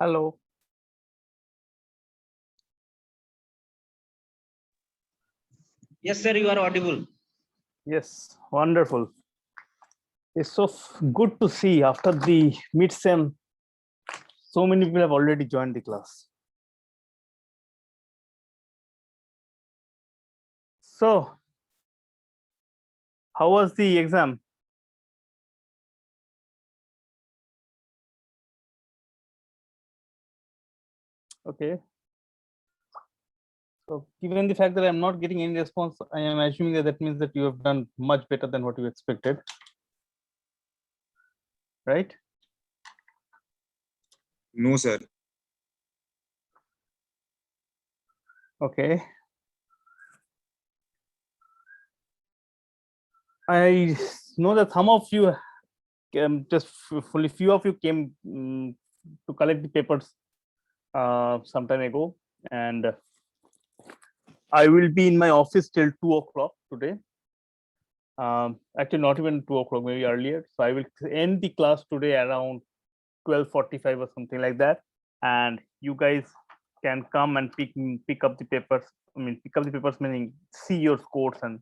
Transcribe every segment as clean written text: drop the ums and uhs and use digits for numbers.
Hello. Yes, sir, you are audible. Yes, wonderful. It's so good to see after the mid-sem, so many people have already joined the class. So, how was the exam? Okay. So, given the fact that I'm not getting any response, I am assuming that that means that you have done much better than what you expected, right? No, sir. Okay. I know that some of you, just fully few of you came to collect the papers some time ago, and I will be in my office till 2 o'clock today. Actually, not even 2 o'clock, maybe earlier. So I will end the class today around 12:45 or something like that, and you guys can come and pick up the papers. I mean, pick up the papers meaning see your scores, and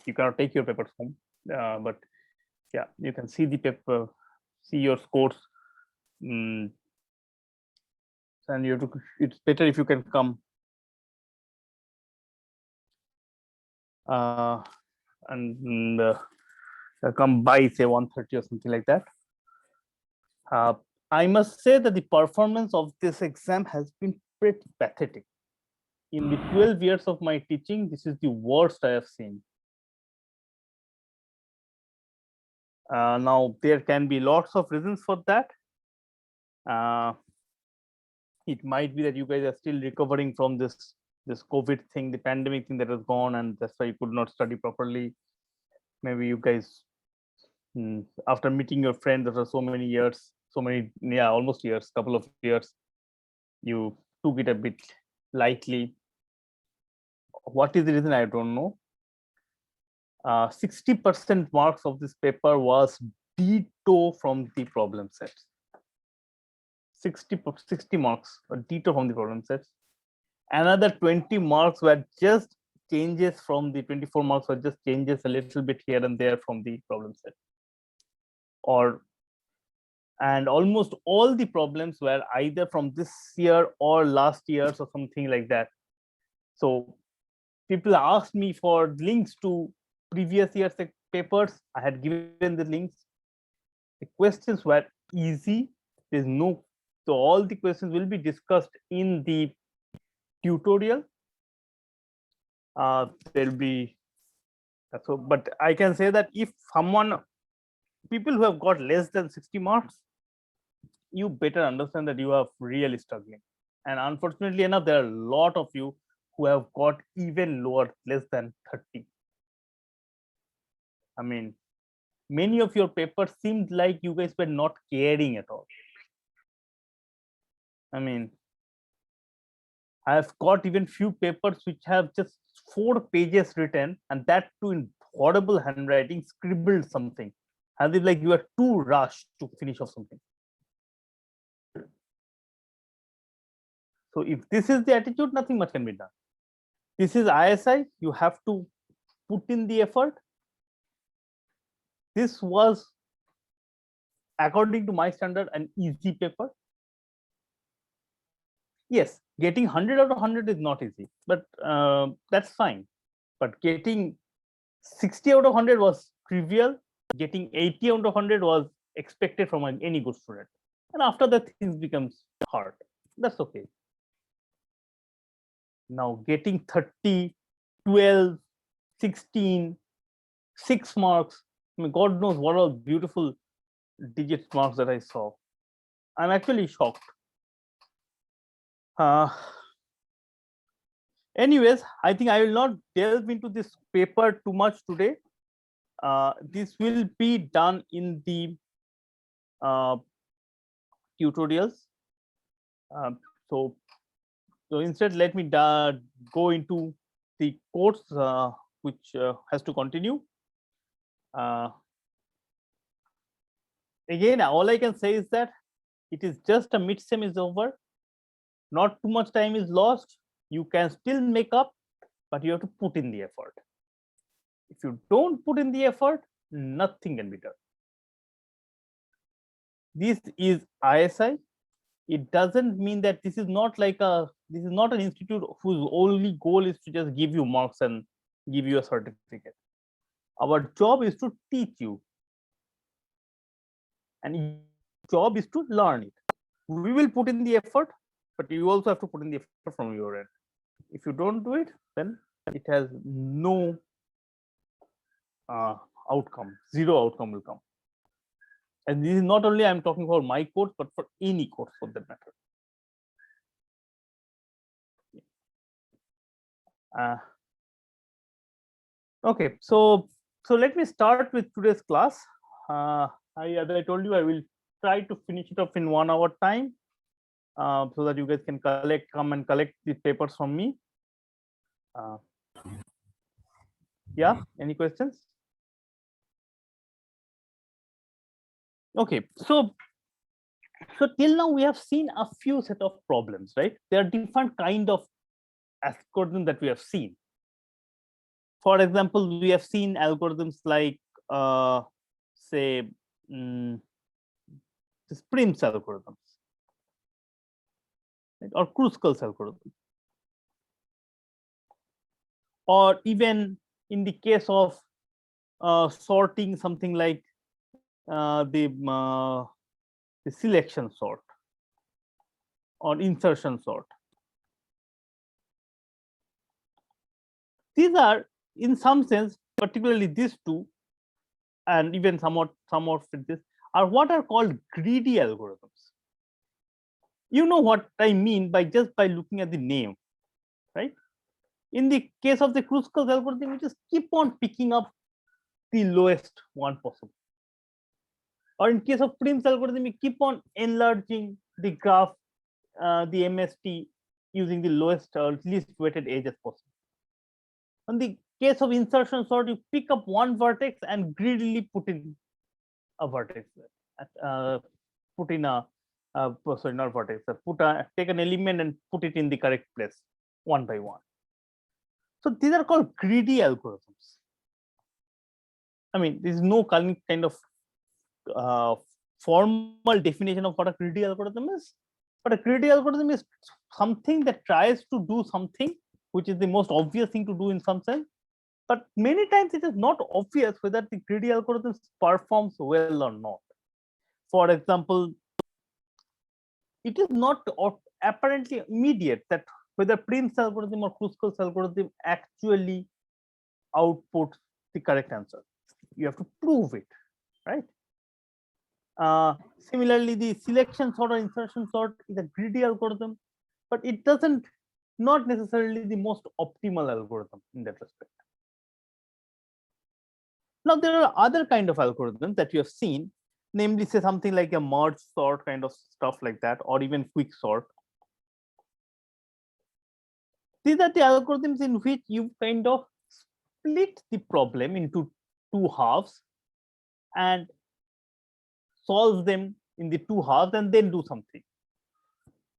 you cannot take your papers home, but yeah, you can see the paper, see your scores, and you have to, it's better if you can come and come by say 1:30 or something like that. I must say that the performance of this exam has been pretty pathetic. In the 12 years of my teaching, this is the worst I have seen. Now, there can be lots of reasons for that. It might be that you guys are still recovering from this COVID thing, the pandemic thing that has gone, and that's why you could not study properly. Maybe you guys, after meeting your friends after so many years, almost years, couple of years, you took it a bit lightly. What is the reason? I don't know. 60% marks of this paper was ditto from the problem sets. 60 marks or ditto from the problem sets. Another 20 marks were just changes from the 24 marks, or just changes a little bit here and there from the problem set. And almost all the problems were either from this year or last year's or something like that. So people asked me for links to previous year's papers. I had given the links. The questions were easy. There's no, so all the questions will be discussed in the tutorial. There'll be, so, but I can say that if people who have got less than 60 marks, you better understand that you are really struggling. And unfortunately enough, there are a lot of you who have got even lower, less than 30. I mean, many of your papers seemed like you guys were not caring at all. I mean, I have got even few papers which have just 4 pages written, and that too in horrible handwriting, scribbled something, as if like you are too rushed to finish off something. So if this is the attitude, nothing much can be done. This is ISI, you have to put in the effort. This was, according to my standard, an easy paper. Yes, getting 100 out of 100 is not easy, but that's fine. But getting 60 out of 100 was trivial. Getting 80 out of 100 was expected from any good student. And after that, things becomes hard. That's okay. Now getting 30, 12, 16, 6 marks, I mean, God knows what all beautiful digit marks that I saw. I'm actually shocked. Anyways, I think I will not delve into this paper too much today. This will be done in the tutorials. So instead, let me go into the course, which has to continue. Again, all I can say is that It is just a mid-sem is over. Not too much time is lost. You can still make up, but you have to put in the effort. If you don't put in the effort, nothing can be done. This is ISI. It doesn't mean that this is not an institute whose only goal is to just give you marks and give you a certificate. Our job is to teach you, and your job is to learn it. We will put in the effort, but you also have to put in the effort from your end. If you don't do it, then it has no outcome. Zero outcome will come. And this is not only I'm talking about my course, but for any course for that matter. Okay, so let me start with today's class. As I told you, I will try to finish it up in 1 hour time, so that you guys can come and collect the papers from me. Yeah, any questions? Okay, so till now we have seen a few set of problems, right? There are different kind of algorithms that we have seen. For example, we have seen algorithms like say the Prim's algorithms, right? Or Kruskal's algorithm, or even in the case of sorting, something like the selection sort or insertion sort. These are, in some sense, particularly these two, and even somewhat with this, are what are called greedy algorithms. You know what I mean by just by looking at the name, right? In the case of the Kruskal's algorithm, we just keep on picking up the lowest one possible. Or in case of Prim's algorithm, we keep on enlarging the graph, the MST, using the lowest or least weighted edge as possible. In the case of insertion sort, you pick up one vertex and greedily put in a vertex, put in a sorry, not vertex, take an element and put it in the correct place one by one. So these are called greedy algorithms. I mean, there is no kind of formal definition of what a greedy algorithm is, but a greedy algorithm is something that tries to do something which is the most obvious thing to do in some sense, but many times it is not obvious whether the greedy algorithm performs well or not. For example, it is not apparently immediate that whether Prim's algorithm or Kruskal's algorithm actually outputs the correct answer. You have to prove it, right? Similarly, the selection sort or insertion sort is a greedy algorithm, but it doesn't not necessarily the most optimal algorithm in that respect. Now, there are other kind of algorithms that you have seen, namely, say something like a merge sort kind of stuff like that, or even quick sort. These are the algorithms in which you kind of split the problem into two halves and solve them in the two halves and then do something.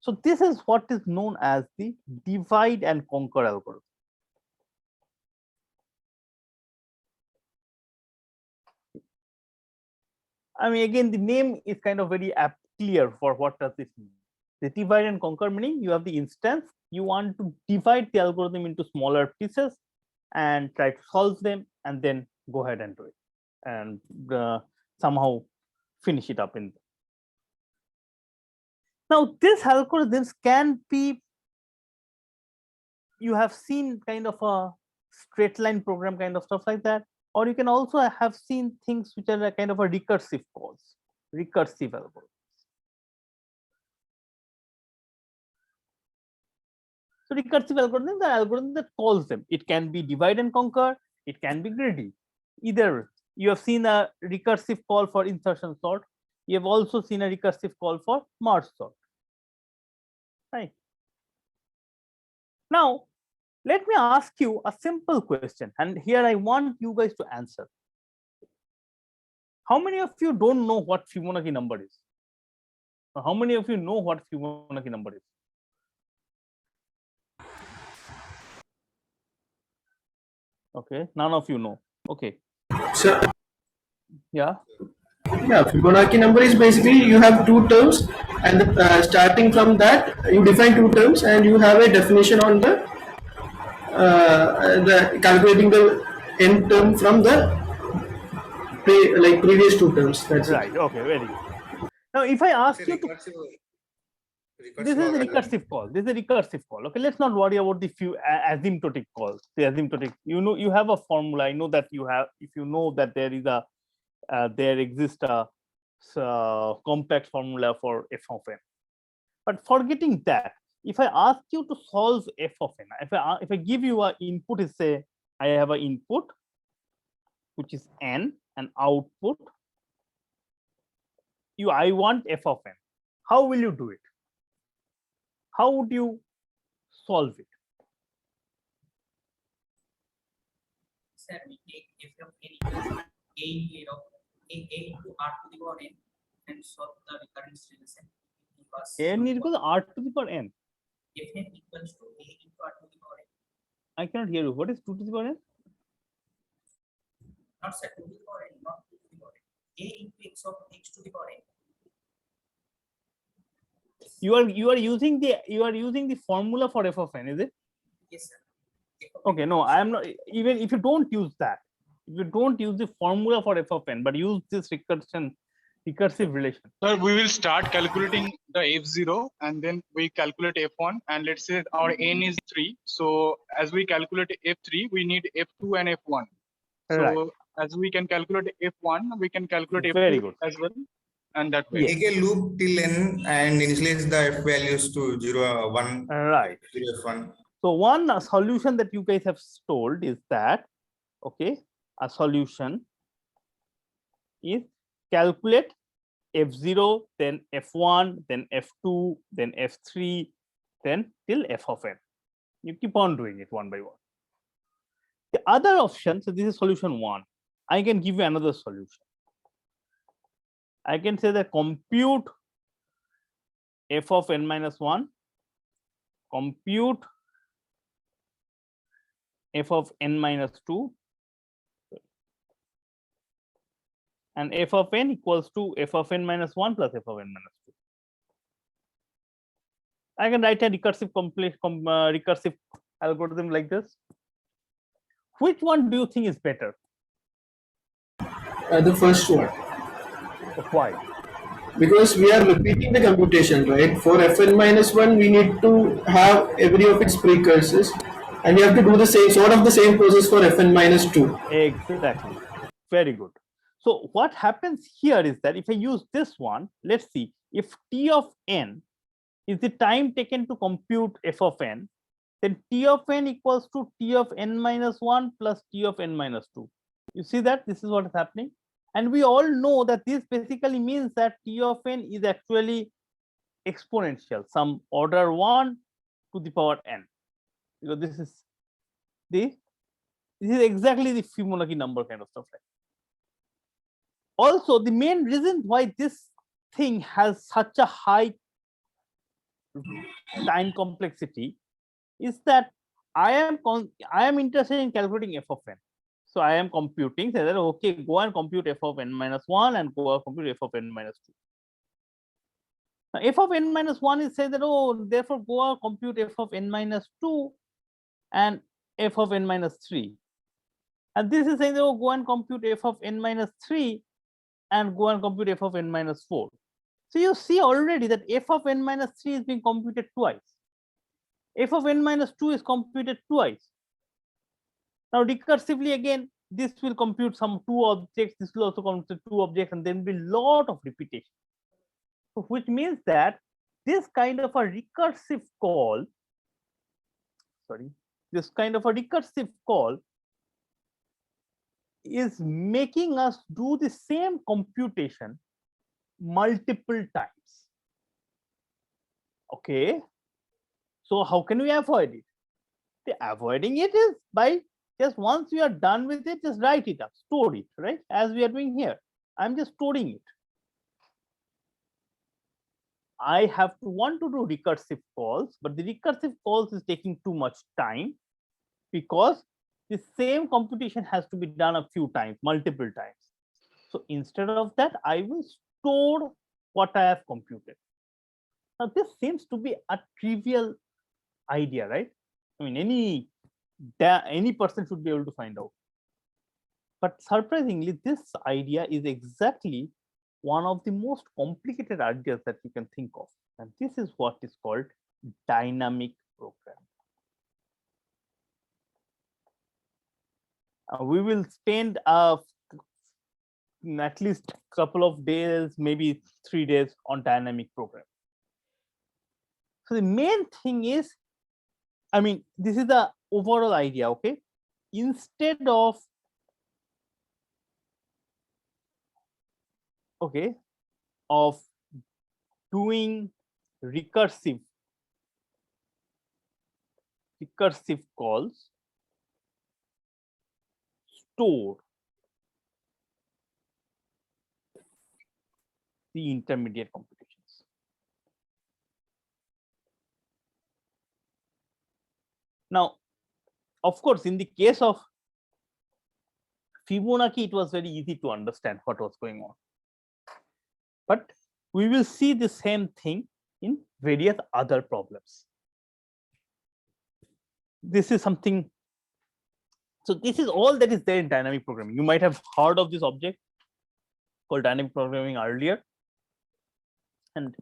So this is what is known as the divide and conquer algorithm. I mean, again, the name is kind of very clear for what does this mean. The divide and conquer meaning you have the instance, you want to divide the algorithm into smaller pieces and try to solve them and then go ahead and do it and somehow finish it up in. Now, these algorithms can be, you have seen kind of a straight line program kind of stuff like that, or you can also have seen things which are a kind of a recursive calls, recursive algorithms. So recursive algorithm, the algorithm that calls them. It can be divide and conquer, it can be greedy. Either you have seen a recursive call for insertion sort, you have also seen a recursive call for merge sort. Right. Now, let me ask you a simple question, and here I want you guys to answer. How many of you don't know what Fibonacci number is? How many of you know what Fibonacci number is? Okay, none of you know. Okay, So, yeah, yeah, Fibonacci number is basically you have two terms, and starting from that you define two terms, and you have a definition on the calculating the n term from the previous two terms. That's right. it. Okay, very good. Now, if I ask It's a you to, recursive this is a algorithm. recursive call. This is a recursive call. Okay, let's not worry about the few asymptotic calls. The asymptotic, you know, you have a formula. I know that you have. If you know that there is a, there exists a compact formula for f of n. But forgetting that, if I ask you to solve f of n, if I give you a input, is say I have an input which is n, and output I want f of n. How will you do it? How would you solve it? Sir, we take f of n equals a into r to the power n and solve the recurrence relation. Because n equals r to the power n. f n equals to a into r to the power n. I cannot hear you. What is 2 to the power n? Not sir, 2 to the power n, not 2 to the power n. A into x of x to the power n. You are using the formula for f of n, is it? Yes, sir. F of Okay, n no, equals I am not. Even if you don't use that, if you don't use the formula for f of n, but use this recursive relation. Sir, we will start calculating the f0 and then we calculate f1, and let's say our n is 3. So as we calculate f3, we need f2 and f1. So Right. as we can calculate f1, we can calculate Very f2 good. as well, and that way. Yes. Make a loop till n and initialize the f values to 0, 1, Right. 0, f1. So one solution that you guys have told is that, okay, a solution is calculate f0, then f1, then f2, then f3, then till f of n. You keep on doing it one by one. The other option, so this is solution 1. I can give you another solution. I can say that compute f of n minus 1, compute f of n minus 2, and f of n equals to f of n minus 1 plus f of n minus 2. I can write a recursive algorithm like this. Which one do you think is better? The first one, Why? because we are repeating the computation, right? For fn minus 1, we need to have every of its precursors, and we have to do the same sort of the same process for fn minus 2. Exactly. Very good. So what happens here is that if I use this one, let's see, if t of n is the time taken to compute f of n, then t of n equals to t of n minus 1 plus t of n minus 2. You see that this is what is happening, and we all know that this basically means that t of n is actually exponential, some order 1 to the power n, because this is exactly the Fibonacci number kind of stuff. Right? Also, the main reason why this thing has such a high time complexity is that I am interested in calculating f of n. So I am computing, say that okay, go and compute f of n minus 1 and go and compute f of n minus 2. Now, f of n minus 1 is say that, oh, therefore go and compute f of n minus 2 and f of n minus 3. And this is saying that, oh, go and compute f of n minus 3 and go and compute f of n minus 4. So you see already that f of n minus 3 is being computed twice. F of n minus 2 is computed twice. Now recursively again, this will compute some 2 objects, this will also compute 2 objects, and there will be a lot of repetition. So which means that this kind of a recursive call, is making us do the same computation multiple times. Okay, so how can we avoid it? Avoiding it is by just once you are done with it, just write it up, store it, right? As we are doing here, I'm just storing it. I have to want to do recursive calls, but the recursive calls is taking too much time because the same computation has to be done a few times, multiple times. So instead of that, I will store what I have computed. Now this seems to be a trivial idea, right? I mean, any person should be able to find out. But surprisingly, this idea is exactly one of the most complicated ideas that you can think of. And this is what is called dynamic programming. We will spend at least a couple of days, maybe 3 days on dynamic programming. So the main thing is, I mean, this is the overall idea, okay? Instead of, of doing recursive calls, store the intermediate computations. Now, of course, in the case of Fibonacci, it was very easy to understand what was going on. But we will see the same thing in various other problems. This is something. So this is all that is there in dynamic programming. You might have heard of this object called dynamic programming earlier, and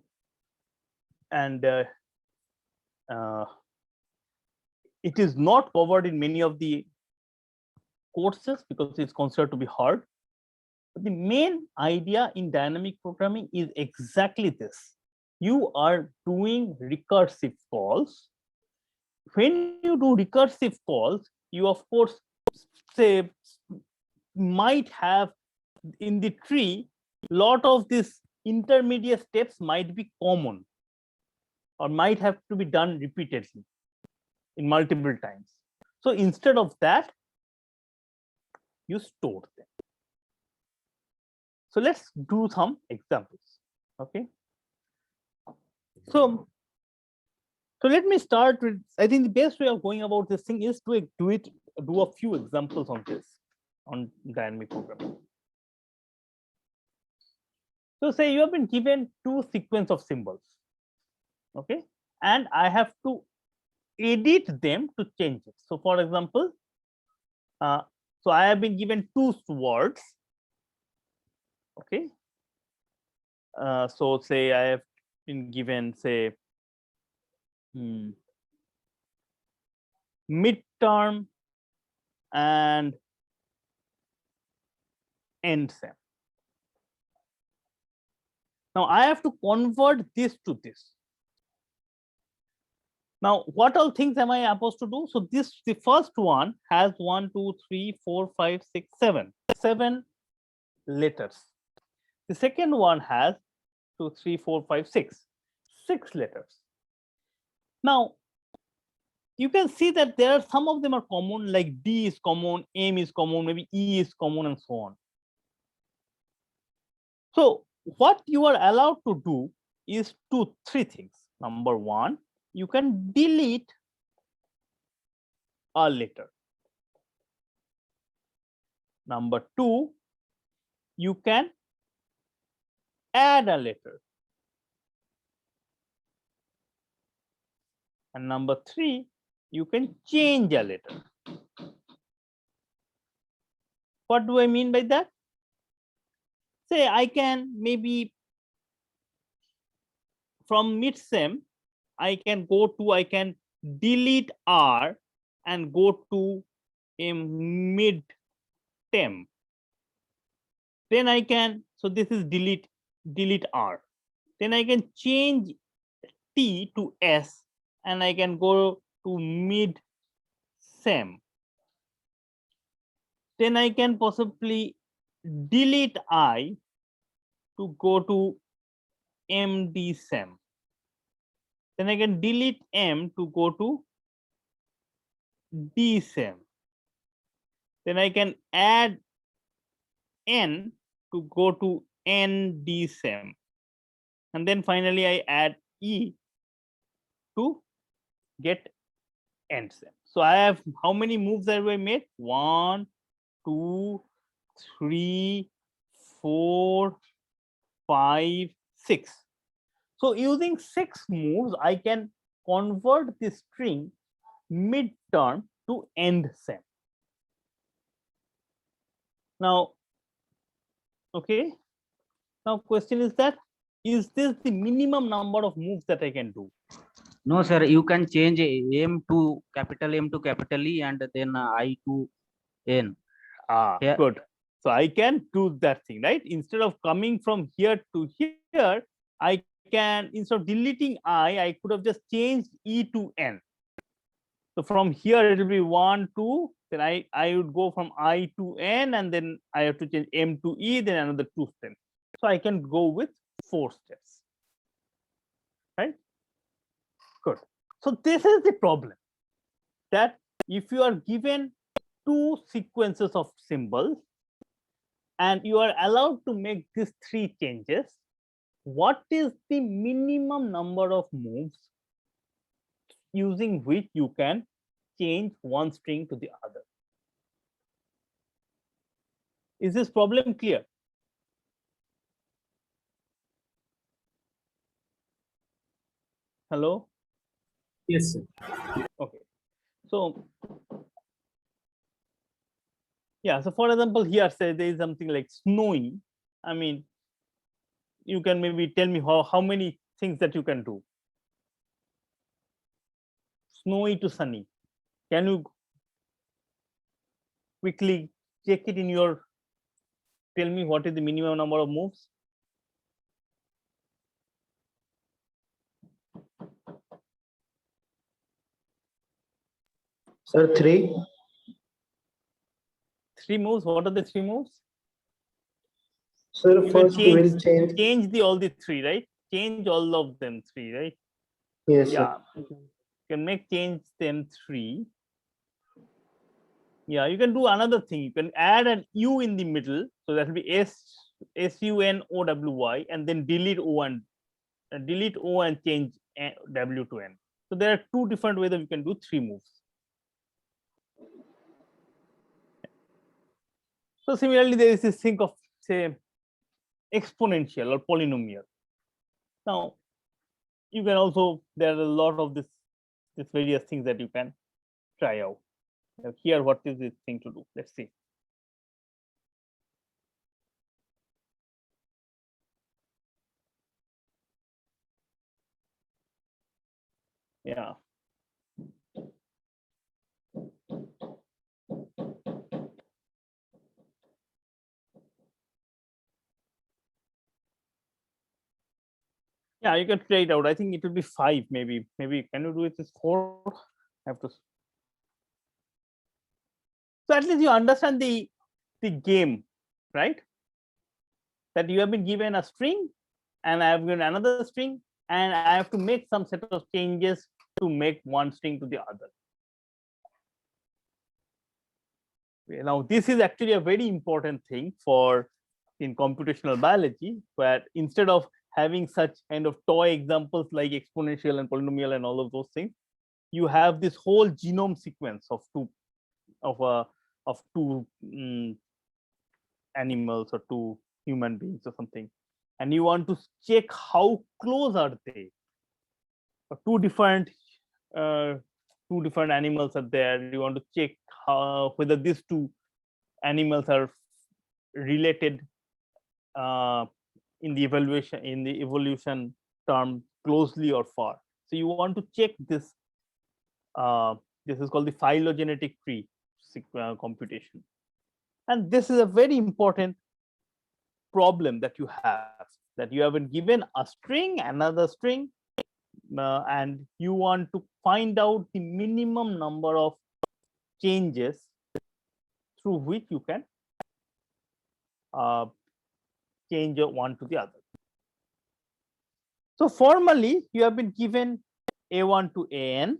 it is not covered in many of the courses because it's considered to be hard. But the main idea in dynamic programming is exactly this. You are doing recursive calls. When you do recursive calls, you of course say might have in the tree lot of these intermediate steps might be common or might have to be done repeatedly in multiple times. So instead of that, you store them. So let's do some examples. Okay. So let me start with, I think the best way of going about this thing is to do a few examples on this, on dynamic programming. So say you have been given two sequence of symbols, okay, and I have to edit them to change it. So for example, so I have been given two words, okay. So say I have been given, say, midterm and end sem. Now I have to convert this to this. Now, what all things am I supposed to do? So this, the first one has 1, 2, 3, 4, 5, 6, 7 letters. The second one has 2, 3, 4, 5, 6 letters. Now, you can see that there are some of them are common, like D is common, M is common, maybe E is common, and so on. So what you are allowed to do is three things. Number one, you can delete a letter. Number two, you can add a letter. And number three, you can change a letter. What do I mean by that? Say I can maybe from midsem, I can delete R and go to a midterm. Then I can, so this is delete R. Then I can change T to S and I can go to midsem. Then I can possibly delete I to go to MDSem. Then I can delete M to go to DSem. Then I can add N to go to NDSem. And then finally I add E to get end-sem. So I have, how many moves have I made? 1, 2, 3, 4, 5, 6. So using 6 moves, I can convert the string mid-term to end-sem. Now, okay. Now question is that, is this the minimum number of moves that I can do? No, sir, you can change M to capital M to capital E and then I to N. Yeah. Good. So I can do that thing, right? Instead of coming from here to here, I can, instead of deleting I could have just changed E to N. So from here it will be 1, 2, then I would go from I to N, and then I have to change M to E, then another 2 steps. So I can go with 4 steps, right? Good. So this is the problem, that if you are given 2 sequences of symbols and you are allowed to make these 3 changes, what is the minimum number of moves using which you can change one string to the other? Is this problem clear? Hello? Yes, sir. Okay. So yeah, so for example, here say there is something like snowy. I mean, you can maybe tell me how many things that you can do. Snowy to sunny. Can you quickly check it in your, tell me what is the minimum number of moves? Sir, 3. 3 moves. What are the 3 moves? Sir, You can first we will change. change the all the 3, right? Change all of them 3, right? Yes, sir. Yeah, you can make change them 3. Yeah, you can do another thing. You can add an U in the middle, so that will be SUNOWY, and then delete O and delete O and change W to N. So there are 2 different ways that you can do 3 moves. So similarly, there is this thing of, say, exponential or polynomial. Now, you can also, there are a lot of this various things that you can try out. Now, here, what is this thing to do? Let's see. Yeah. Yeah, you can try it out. I think it will be 5, maybe. Maybe can you do it with 4? I have to. So at least you understand the game, right? That you have been given a string, and I have given another string, and I have to make some set of changes to make one string to the other. Now, this is actually a very important thing for in computational biology, where instead of having such kind of toy examples like exponential and polynomial and all of those things, you have this whole genome sequence of two animals or 2 human beings or something, and you want to check how close are they. 2 different animals are there. You want to check whether these 2 animals are related in the evolution term closely or far. So you want to check this. This is called the phylogenetic tree computation, and this is a very important problem that you have. That you have been given a string, another string, and you want to find out the minimum number of changes through which you can change one to the other. So formally, you have been given A1 to AN,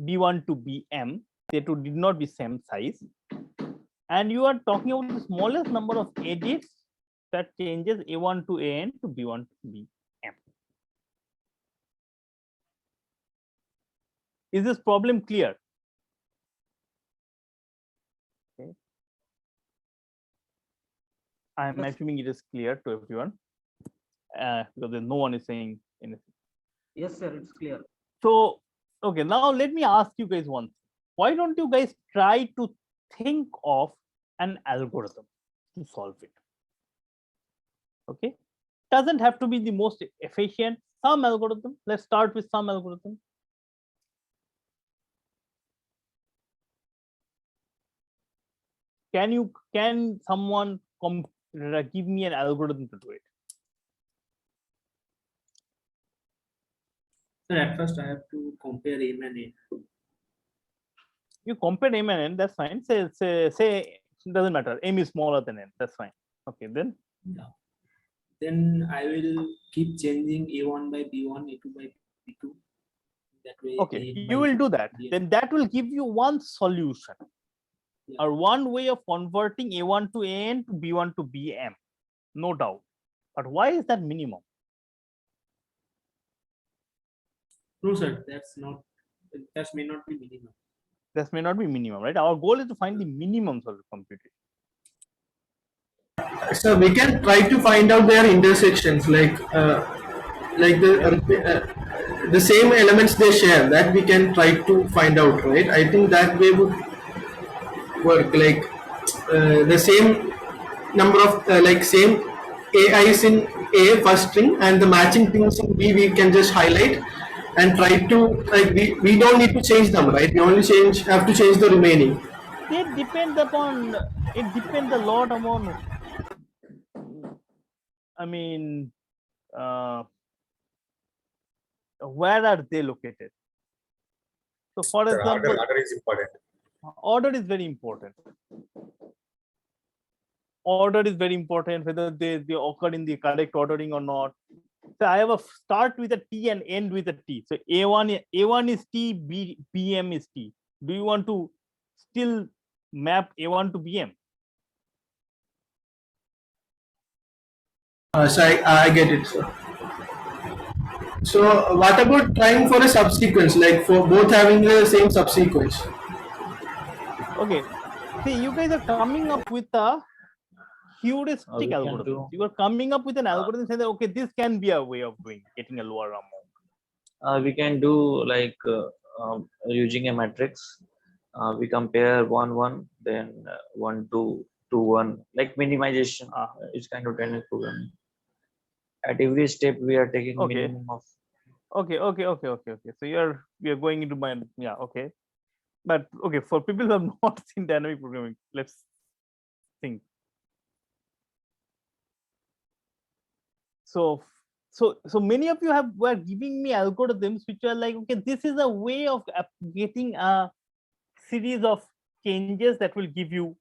B1 to BM. They two did not be same size, and you are talking about the smallest number of edits that changes A1 to AN to B1 to BM. Is this problem clear? Okay. I'm Yes. assuming it is clear to everyone, because then no one is saying anything. Yes, sir, it's clear. So, okay, now let me ask you guys one thing. Why don't you guys try to think of an algorithm to solve it? Okay, doesn't have to be the most efficient. Some algorithm. Let's start with some algorithm. Can someone give me an algorithm to do it? Sir, at first I have to compare M and N. You compare M and N, that's fine. Say it doesn't matter. M is smaller than N, that's fine. Okay, then Yeah. Then I will keep changing A1 by B1, A2 by B2. That way. okay, AN you by will do that. BN. Then that will give you one solution, Yeah. or one way of converting A1 to AN to B1 to BM, no doubt. But why is that minimum? No, sir, that's not. That may not be minimum. This may not be minimum, right? Our goal is to find the minimum sort of computation. So we can try to find out their intersections, like the same elements they share. That we can try to find out, right? I think that way would work. Like the same number of like same AIs in A first string, and the matching things in B we can just highlight and try to, like, we don't need to change them, right? We only have to change the remaining. It depends a lot upon, I mean, where are they located? So for Sir, example, order is important. order is very important. Order is very important, whether they occur in the correct ordering or not. So I have a start with a T and end with a T. So A1 is T, BM is T. Do you want to still map A1 to BM? So I get it, sir. So what about trying for a subsequence, like for both having the same subsequence? Okay. See, you guys are coming up with a heuristic we can algorithm. do- You are coming up with an algorithm saying that, okay, this can be a way of getting a lower amount. We can do like using a matrix. We compare 1 1, then 1 2 2 1, like minimization. It's kind of dynamic programming. At every step, we are taking Okay. minimum of. Okay. So we are going into my, yeah, okay. But okay, for people who have not seen dynamic programming, let's think. So many of you were giving me algorithms which are like, okay, this is a way of getting a series of changes that will give you,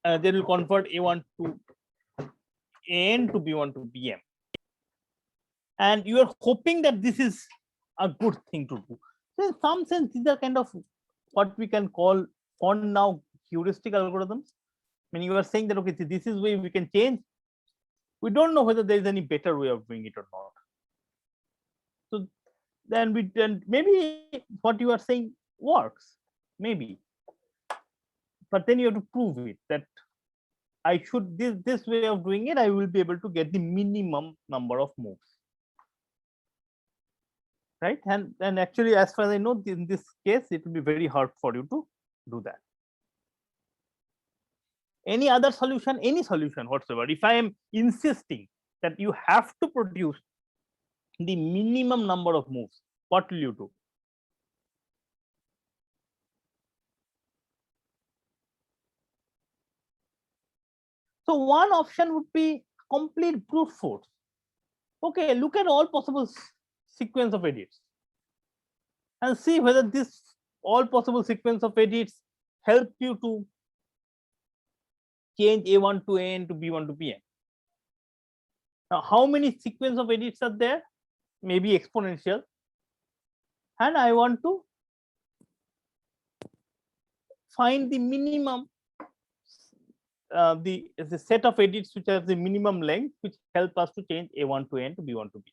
they will convert A1 to AN to B1 to BM. And you are hoping that this is a good thing to do. So in some sense, these are kind of what we can call for now heuristic algorithms. I mean, you are saying that, okay, this is way we can change. We don't know whether there is any better way of doing it or not. So then maybe what you are saying works, maybe. But then you have to prove it, that I should, this way of doing it, I will be able to get the minimum number of moves. Right? And actually, as far as I know, in this case, it will be very hard for you to do that. Any other solution, any solution whatsoever, if I am insisting that you have to produce the minimum number of moves, what will you do? So one option would be complete brute force. Okay, look at all possible sequence of edits and see whether this all possible sequence of edits help you to change A1 to AN to B1 to BM. Now, how many sequence of edits are there? Maybe exponential. And I want to find the minimum, the set of edits which have the minimum length, which help us to change A1 to N to B1 to B.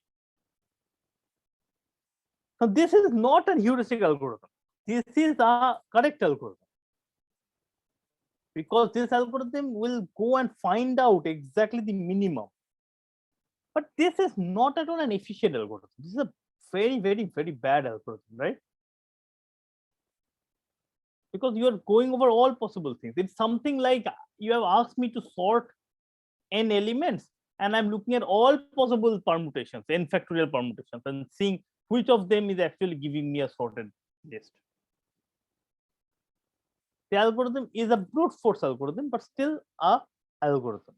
Now, this is not a heuristic algorithm. This is a correct algorithm. Because this algorithm will go and find out exactly the minimum. But this is not at all an efficient algorithm. This is a very, very, very bad algorithm, right? Because you are going over all possible things. It's something like you have asked me to sort n elements, and I'm looking at all possible permutations, n factorial permutations, and seeing which of them is actually giving me a sorted list. The algorithm is a brute force algorithm, but still a algorithm.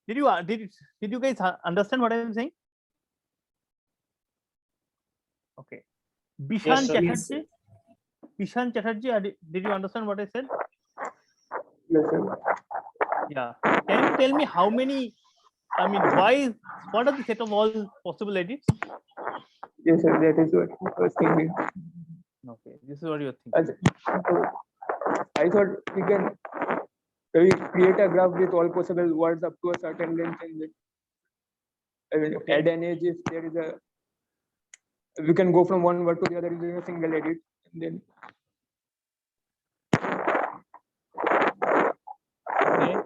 Did you guys understand what I am saying? Okay. Bishan sir. Chatterjee. Bishan Chatterjee, did you understand what I said? Yes, sir. Yeah. Can you tell me how many? I mean, what are the set of all possible edits? Yes, sir. That is what I was thinking. Okay, this is what you're thinking. I thought we can create a graph with all possible words up to a certain length, and then Okay. add an edge if there is a. We can go from one word to the other using a single edit, and then Okay.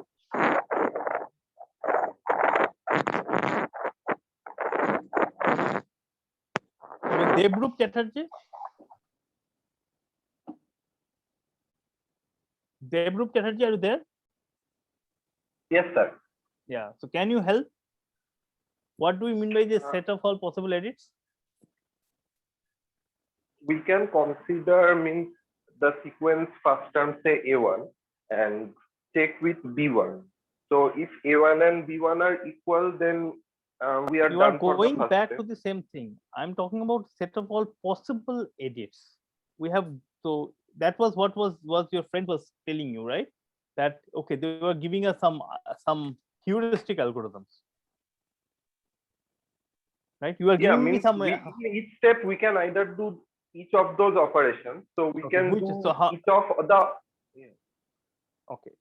Okay, Devrup Chatterjee. Devrup Chatterjee, are you there? Yes, sir. Yeah. So can you help? What do we mean by this set of all possible edits? We can consider means the sequence first term say A1 and check with B1. So if A1 and B1 are equal, then we are You done are for the going first back step. to the same thing. I'm talking about set of all possible edits. We have, so that was what was your friend was telling you, right? That okay, they were giving us some heuristic algorithms, right? You are Yeah, giving me means some. in each step we can either do each of those operations. So we Okay, can which- do so how- each of the. Okay.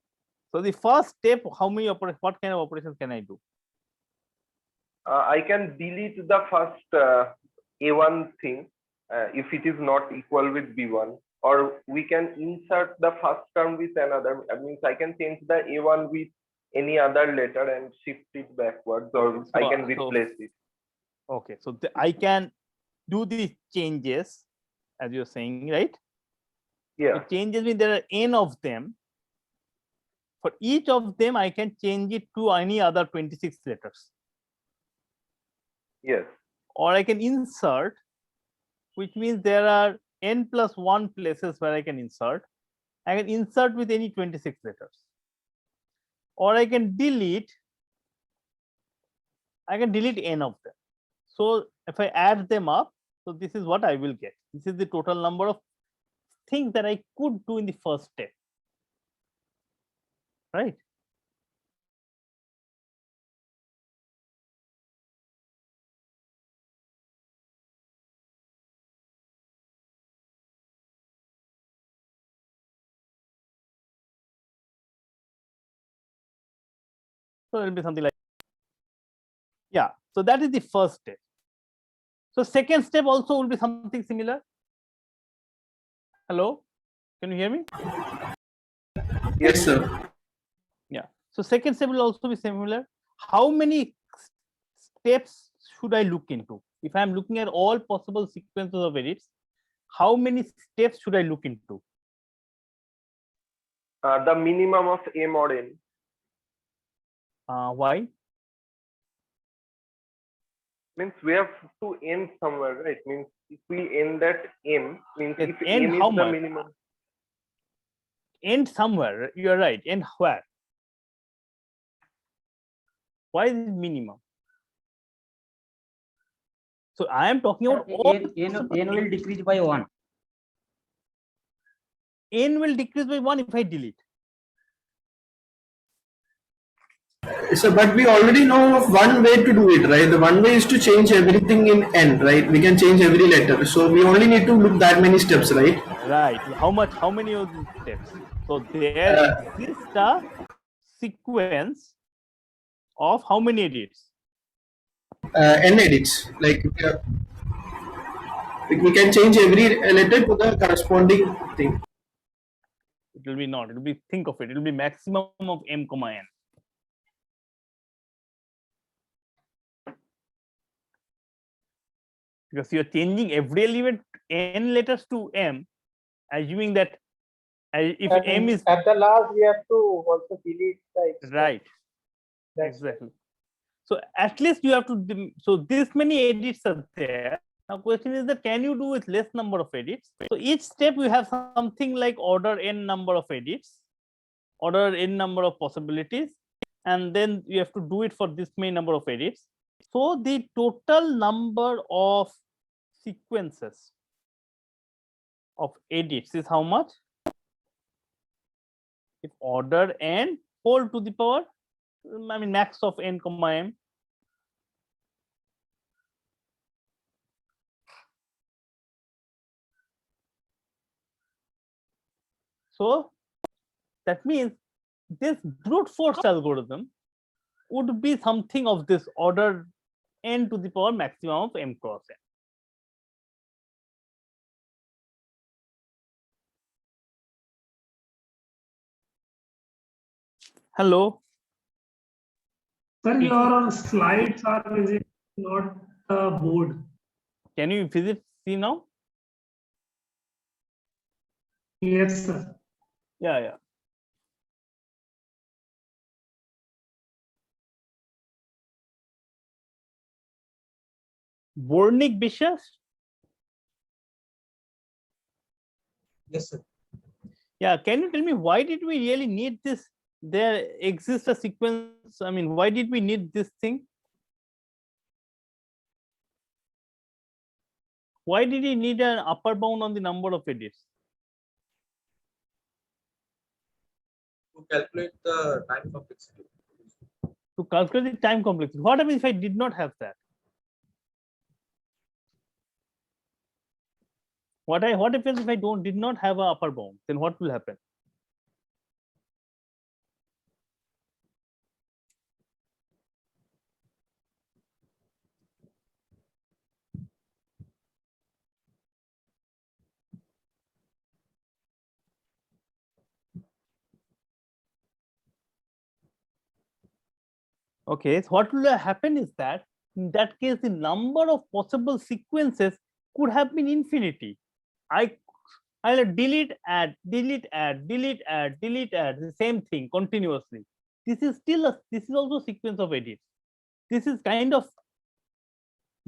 So the first step, how many what kind of operations can I do? I can delete the first A1 thing if it is not equal with B1, or we can insert the first term with another. That means I can change the A1 with any other letter and shift it backwards, or I can replace it. Okay, so I can do these changes as you're saying, right? Yeah. The changes mean there are n of them. For each of them, I can change it to any other 26 letters. Yes. Or I can insert, which means there are n plus 1 places where I can insert. I can insert with any 26 letters. Or I can delete n of them. So if I add them up, so this is what I will get. This is the total number of things that I could do in the first step. Right? So it will be something like, yeah. So that is the first step. So second step also will be something similar. Hello, can you hear me? Yes, sir. Yeah. So second step will also be similar. How many steps should I look into? If I'm looking at all possible sequences of edits, how many steps should I look into? The minimum of M or N. Why? Means we have to end somewhere, right? Means if we end at M, means Yes, if end M is how the much? minimum. End somewhere. You are right. End where? Why is it minimum? So I am talking about all n will decrease by 1. N will decrease by 1 if I delete. So, but we already know of one way to do it, right? The one way is to change everything in n, right? We can change every letter. So we only need to look that many steps, right? Right. How many of these steps? So there exists a sequence of how many edits? N edits. Like we can change every letter to the corresponding thing. It will be not. It will be, think of it. It will be maximum of m comma n. Because you are changing every element n letters to m, assuming that if m is at the last, we have to also delete the extra. right. That's Exactly. So at least you have to. So this many edits are there. Now question is that can you do with less number of edits? So each step you have something like order n number of edits, order n number of possibilities, and then you have to do it for this many number of edits. So the total number of sequences of edits is how much? If order n whole to the power, I mean max of n comma m. So that means this brute force algorithm would be something of this order n to the power maximum of m cross n. Hello. Sir, you are on slides or is it not a board? Can you visit see now? Yes, sir. Yeah, yeah. Bornik Biswas? Yes, sir. Yeah, can you tell me why did we really need this? There exists a sequence. I mean, why did we need this thing? Why did he need an upper bound on the number of edits? To calculate the time complexity. To calculate the time complexity. What happens if I did not have that? What happens if I did not have a upper bound? Then what will happen? Okay, so what will happen is that in that case, the number of possible sequences could have been infinity. I'll delete, add, delete, add, delete, add, delete, add, the same thing continuously. This is also a sequence of edits. This is kind of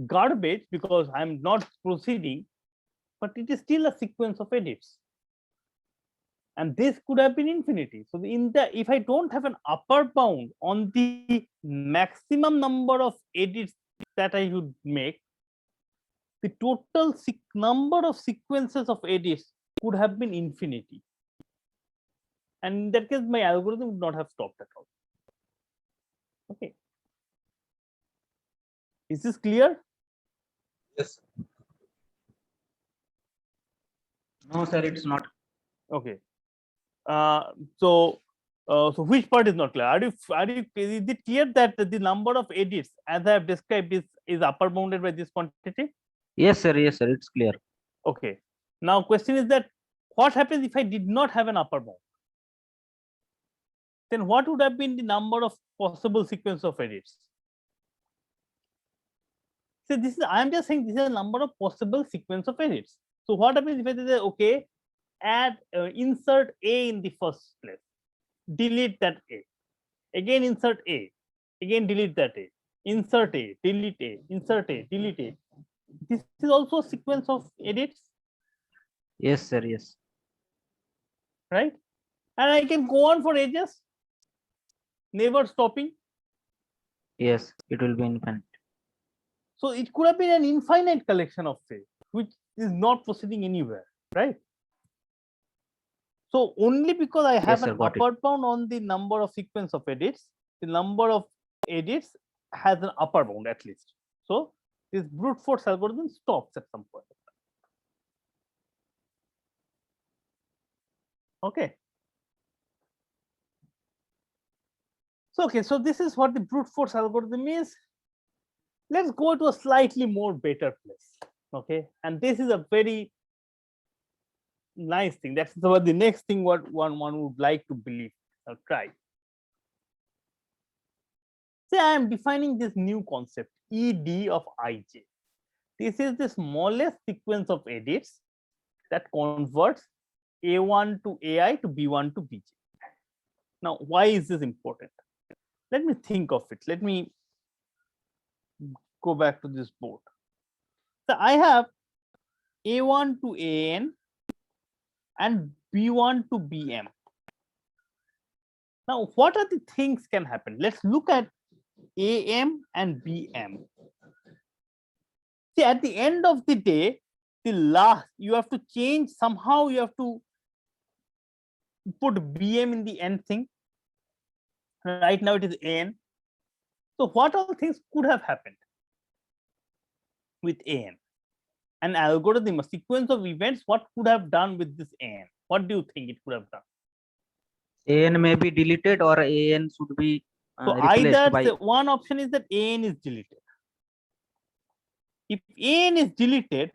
garbage because I'm not proceeding, but it is still a sequence of edits. And this could have been infinity. So if I don't have an upper bound on the maximum number of edits that I would make, the total number of sequences of edits could have been infinity. And in that case, my algorithm would not have stopped at all. Okay. Is this clear? Yes. No, sir, it's not. Okay. So which part is not clear? Is it clear that the number of edits, as I have described, is upper bounded by this quantity? Yes, sir. Yes, sir. It's clear. Okay. Now, question is that what happens if I did not have an upper bound? Then what would have been the number of possible sequence of edits? So I am just saying this is a number of possible sequence of edits. So what happens if I say, okay, add insert A in the first place, delete that A, again insert A, again delete that A, insert A, delete A, insert A, delete A. This is also a sequence of edits. Yes, sir. Yes. Right? And I can go on for ages, never stopping. Yes, it will be infinite. So it could have been an infinite collection of say, which is not proceeding anywhere, right? So only because I have an upper bound on the number of sequence of edits, the number of edits has an upper bound at least. So this brute force algorithm stops at some point. Okay. So, okay, so this is what the brute force algorithm is. Let's go to a slightly more better place. Okay, and this is a very nice thing. That's the next thing what one would like to believe or try. Say I am defining this new concept ED of ij. This is the smallest sequence of edits that converts A1 to AI to B1 to BJ. Now, why is this important? Let me think of it. Let me go back to this board. So I have A1 to AN and B1 to BM. Now, what are the things can happen? Let's look at AM and BM. See, at the end of the day, the last you have to change somehow. You have to put BM in the end thing. Right now it is AN. So what all things could have happened with AN? An algorithm, a sequence of events, what could have done with this AN? What do you think it could have done? AN may be deleted or AN should be So replaced either by. one option is that AN is deleted. If AN is deleted,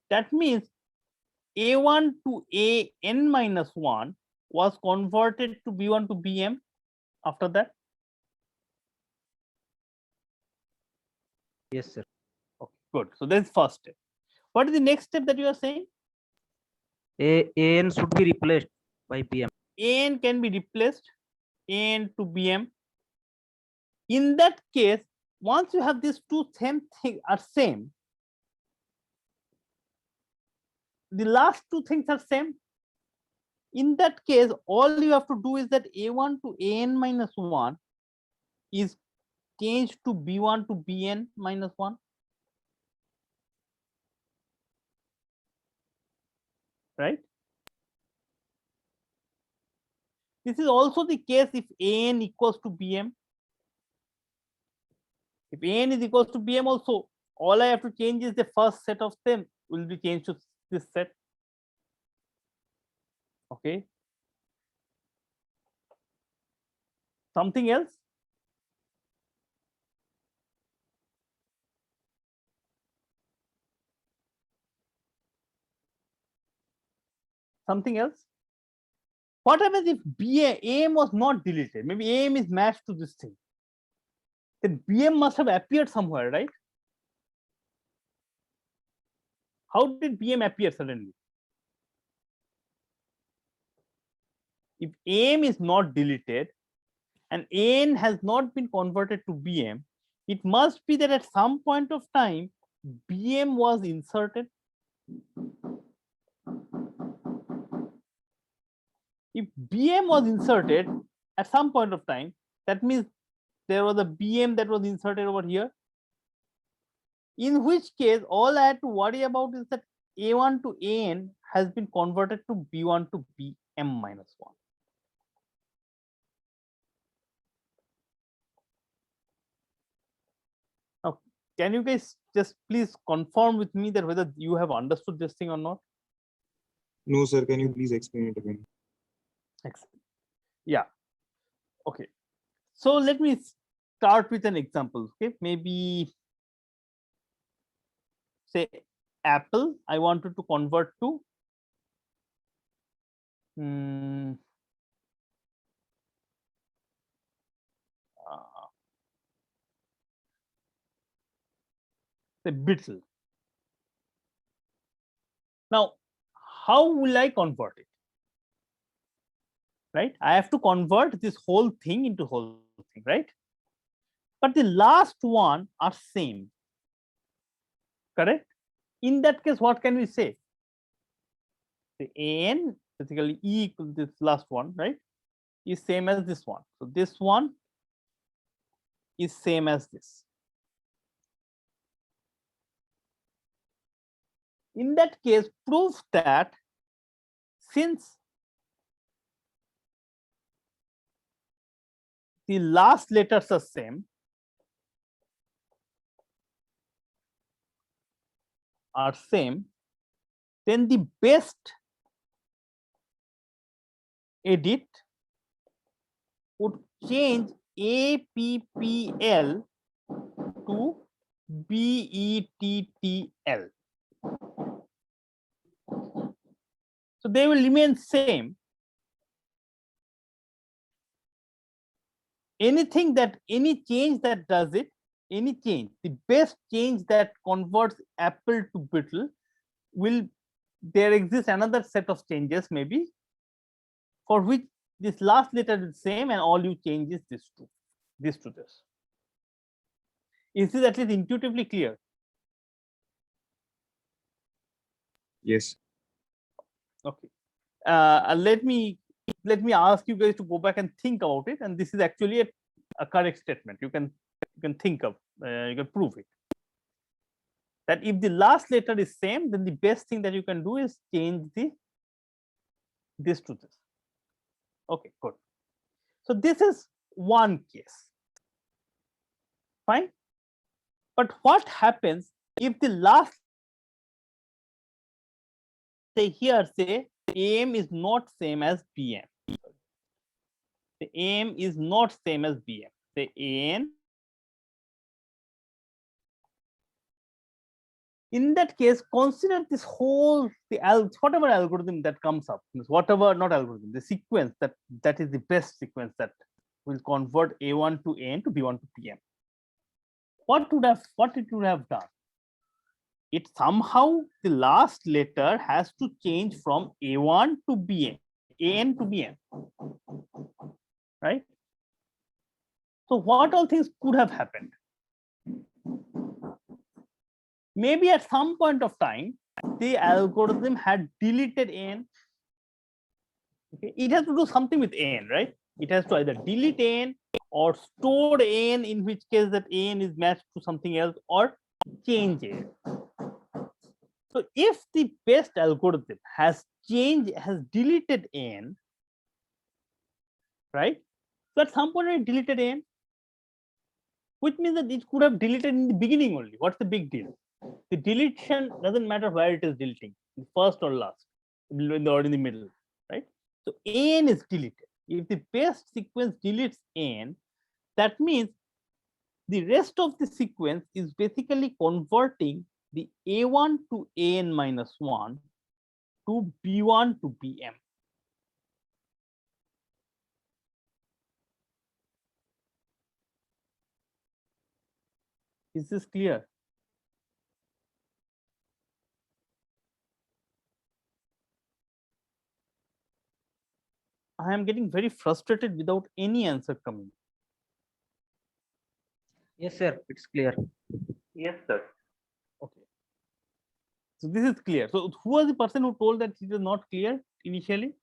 that means A1 to AN minus 1 was converted to B1 to BM after that. Yes, sir. Okay, good. So that's first step. What is the next step that you are saying? AN should be replaced by BM. AN can be replaced AN to BM. In that case, once you have these two same things are same, the last two things are same. In that case, all you have to do is that A1 to AN minus 1 is changed to B1 to BN minus 1. Right? This is also the case if AN equals to BM. If AN is equals to BM also, all I have to change is the first set of them will be changed to this set. Okay. Something else? Something else? What happens if AM was not deleted? Maybe AM is matched to this thing. Then BM must have appeared somewhere, right? How did BM appear suddenly? If AM is not deleted and AN has not been converted to BM, it must be that at some point of time, BM was inserted. If BM was inserted at some point of time, that means there was a BM that was inserted over here. In which case, all I had to worry about is that A1 to AN has been converted to B1 to BM minus 1. Now, can you guys just please confirm with me that whether you have understood this thing or not? No, sir. Can you please explain it again? Excellent. Yeah. Okay. So let me start with an example. Okay, maybe say Apple. I wanted to convert to say Beetle. Now, how will I convert it? Right? I have to convert this whole thing into whole thing, right? But the last one are same. Correct? In that case, what can we say? The AN, basically E equals this last one, right? Is same as this one. So this one is same as this. In that case, proves that since the last letters are same, then the best edit would change APPL to BETTL. So they will remain same. Anything that, any change that does it, any change, the best change that converts apple to beetle will, there exists another set of changes maybe for which this last letter is same and all you change is this to this. Is this at least intuitively clear? Yes. Okay. Let me ask you guys to go back and think about it, and this is actually a correct statement. You can think of, you can prove it, that if the last letter is same, then the best thing that you can do is change this to this. Okay, good. So this is one case. Fine. But what happens if the last, say here, say AM is not same as BM. The AM is not same as BM. Say AN. In that case, consider this whole, whatever algorithm that comes up, whatever, not algorithm, the sequence that is the best sequence that will convert A1 to AN to B1 to PM. What it would have done? It somehow, the last letter has to change from A1 to BN, AN to BN, right? So what all things could have happened? Maybe at some point of time, the algorithm had deleted AN. Okay, it has to do something with AN, right? It has to either delete AN or store AN, in which case that AN is matched to something else, or change AN. So if the best algorithm has deleted AN, right? So at some point it deleted AN, which means that it could have deleted in the beginning only. What's the big deal? The deletion doesn't matter where it is deleting, the first or last, in the middle, right? So AN is deleted. If the best sequence deletes AN, that means the rest of the sequence is basically converting the A1 to AN minus 1 to B1 to BM. Is this clear? I am getting very frustrated without any answer coming. Yes, sir, it's clear. Yes, sir. Okay. So this is clear. So who was the person who told that it is not clear initially?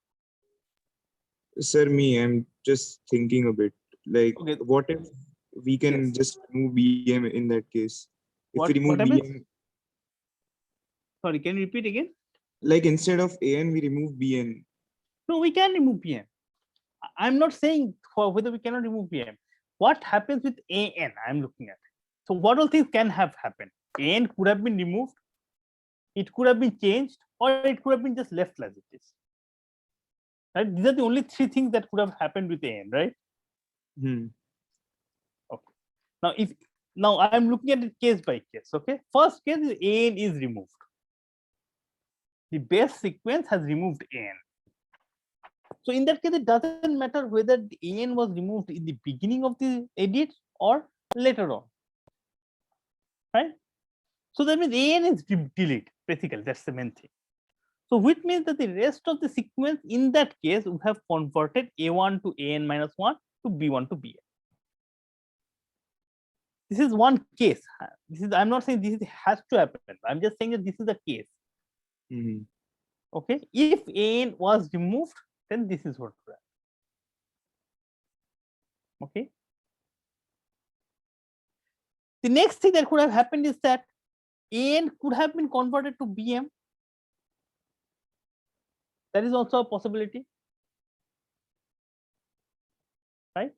Sir, me, I'm just thinking a bit. Like, okay, what if we can just remove BM in that case? If we remove BM, sorry, can you repeat again? like instead of AN, we remove BN. No, we can remove BM. I'm not saying for whether we cannot remove BM. What happens with AN? I'm looking at. So what all things can have happened? AN could have been removed, it could have been changed, or it could have been just left as it is. Right? These are the only three things that could have happened with AN, right? Okay. Now I'm looking at it case by case. Okay. First case is AN is removed. The base sequence has removed AN. So in that case, it doesn't matter whether the AN was removed in the beginning of the edit or later on, right? So that means AN is deleted, basically, that's the main thing. So which means that the rest of the sequence in that case would have converted A1 to AN minus 1 to B1 to BN. This is one case. I'm not saying this has to happen. I'm just saying that this is the case. Okay. If AN was removed, then this is what would happen. Okay. The next thing that could have happened is that AN could have been converted to BM. That is also a possibility, right?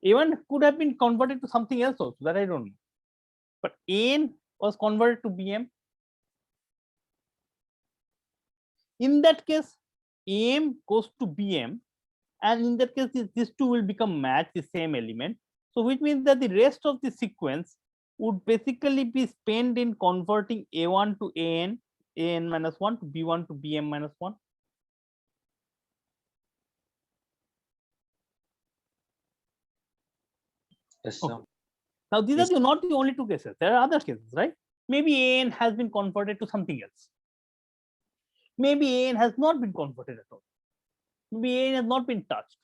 A1 could have been converted to something else also, that I don't know. But AN was converted to BM. In that case, AM goes to BM and in that case, these two will become match the same element. So which means that the rest of the sequence would basically be spent in converting A1 to AN, AN minus 1 to B1 to BM minus 1. Yes, sir. Okay. Now these are not the only two cases. There are other cases, right? Maybe AN has been converted to something else. Maybe AN has not been converted at all. Maybe AN has not been touched.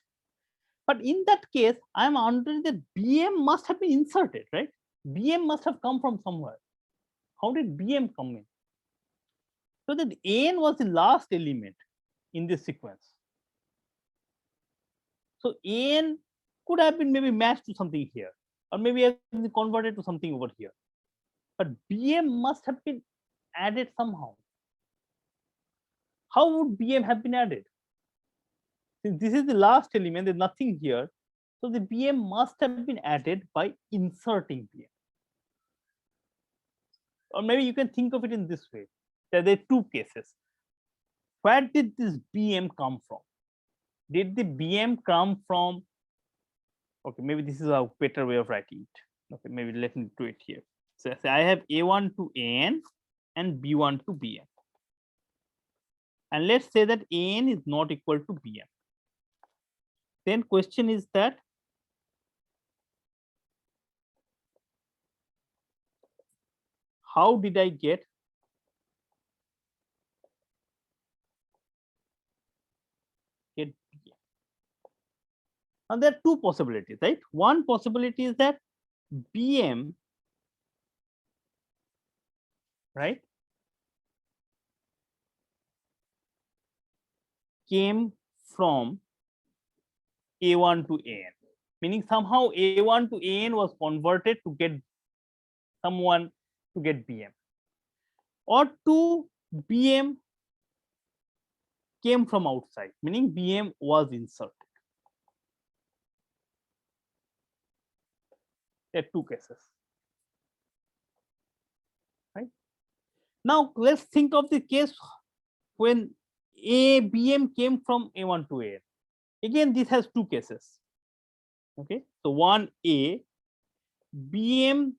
But in that case, I am wondering that BM must have been inserted, right? BM must have come from somewhere. How did BM come in? So that AN was the last element in this sequence. So AN could have been maybe matched to something here, or maybe has been converted to something over here. But BM must have been added somehow. How would BM have been added? Since this is the last element, there's nothing here. So the BM must have been added by inserting BM. Or maybe you can think of it in this way. There are two cases. Where did this BM come from? Did the BM come from, okay, maybe this is a better way of writing it. Okay, maybe let me do it here. So I have A1 to AN and B1 to BM. And let's say that AN is not equal to BM. Then question is that how did I get BM? Now there are two possibilities, right? One possibility is that BM, right, came from A1 to AN, meaning somehow A1 to AN was converted to get someone to get BM, or two, BM came from outside, meaning BM was inserted. There are two cases, right? Now let's think of the case when BM came from A1 to AN. Again, this has two cases. Okay, so one A, BM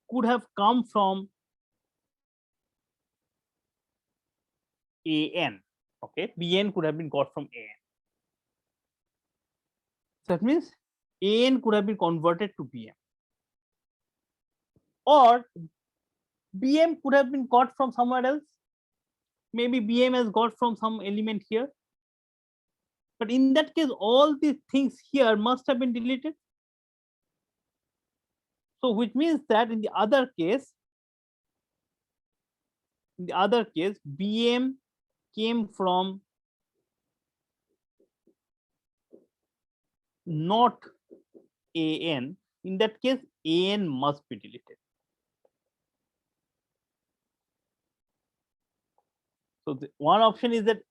could have come from AN. Okay, BN could have been got from AN. So that means AN could have been converted to BM, or BM could have been got from somewhere else. Maybe BM has got from some element here. But in that case, all these things here must have been deleted. So which means that in the other case, BM came from not AN. In that case, AN must be deleted. So one option is that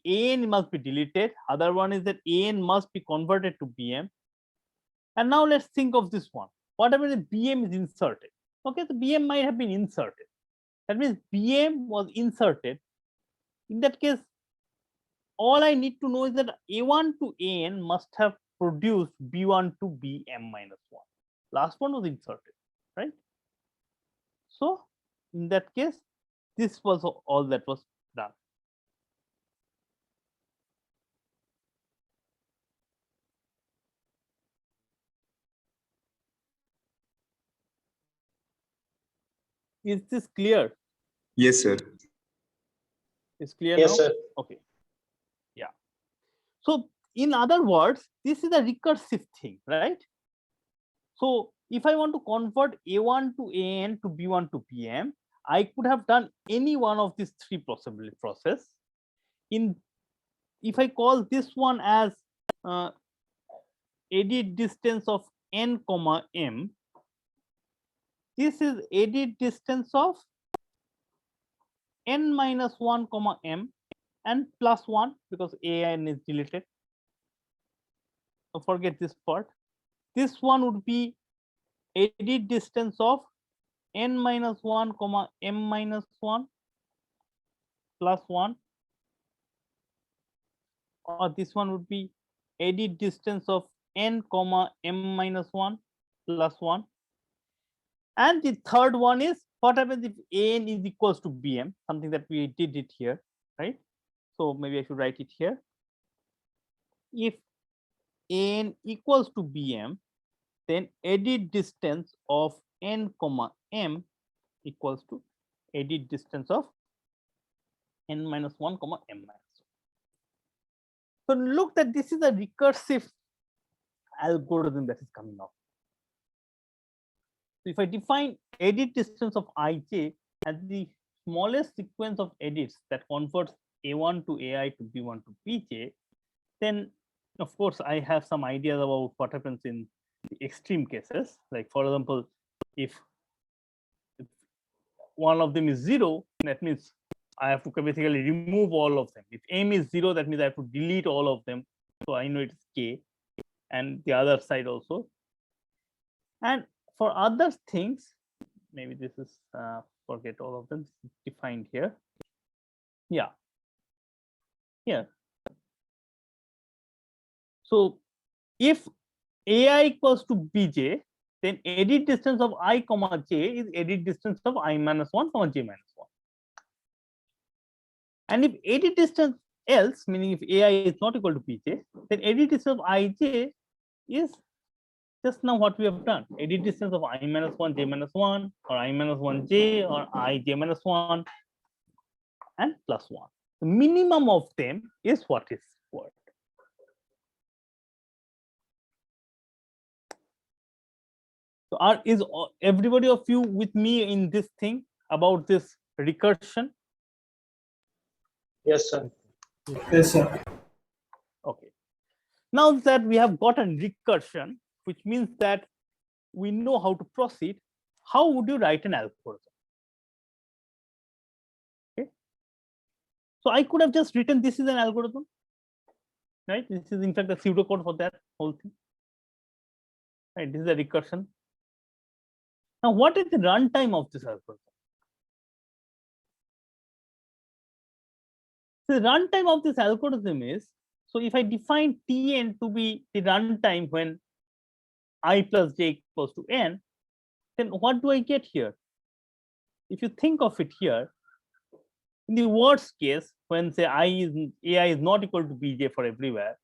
AN must be deleted. Other one is that AN must be converted to BM. And now let's think of this one. What happens if BM is inserted? Okay, so BM might have been inserted. That means BM was inserted. In that case, all I need to know is that A1 to AN must have produced B1 to BM minus 1. Last one was inserted, right? So in that case, this was all that was done. Is this clear? Yes, sir. It's clear Yes, now? sir. Okay. Yeah. So in other words, this is a recursive thing, right? So if I want to convert A1 to AN to B1 to BM, I could have done any one of these three possible process. If I call this one as edit distance of n comma m, this is edit distance of n minus 1 comma m and plus 1 because an is deleted. So forget this part. This one would be edit distance of n minus 1 comma m minus 1 plus 1, or this one would be edit distance of n comma m minus 1 plus 1. And the third one is what happens if n is equals to bm, something that we did it here, right? So maybe I should write it here. If n equals to bm, then edit distance of n comma m equals to edit distance of n minus 1 comma m minus 1. So look that this is a recursive algorithm that is coming up. So if I define edit distance of ij as the smallest sequence of edits that converts a1 to ai to b1 to bj, then of course I have some ideas about what happens in the extreme cases. Like for example, if one of them is 0, that means I have to basically remove all of them. If m is 0, that means I have to delete all of them. So I know it's k, and the other side also. And for other things, maybe this is forget all of them, defined here. Yeah, here. So if ai equals to bj, then edit distance of I comma j is edit distance of I minus 1 comma j minus 1. And if edit distance else, meaning if ai is not equal to bj, then edit distance of ij is just now what we have done. Edit distance of I minus 1 j minus 1 or I minus 1 j or I j minus 1 and plus 1. The minimum of them is what is what. So is everybody of you with me in this thing about this recursion? Yes, sir. Yes, sir. Okay. Now that we have got a recursion, which means that we know how to proceed, how would you write an algorithm? Okay. So I could have just written this is an algorithm, right? This is in fact the pseudocode for that whole thing. Right. This is a recursion. Now, what is the runtime of this algorithm? So the runtime of this algorithm is, so if I define Tn to be the runtime when I plus j equals to n, then what do I get here? If you think of it here, in the worst case, when say ai is not equal to bj for everywhere,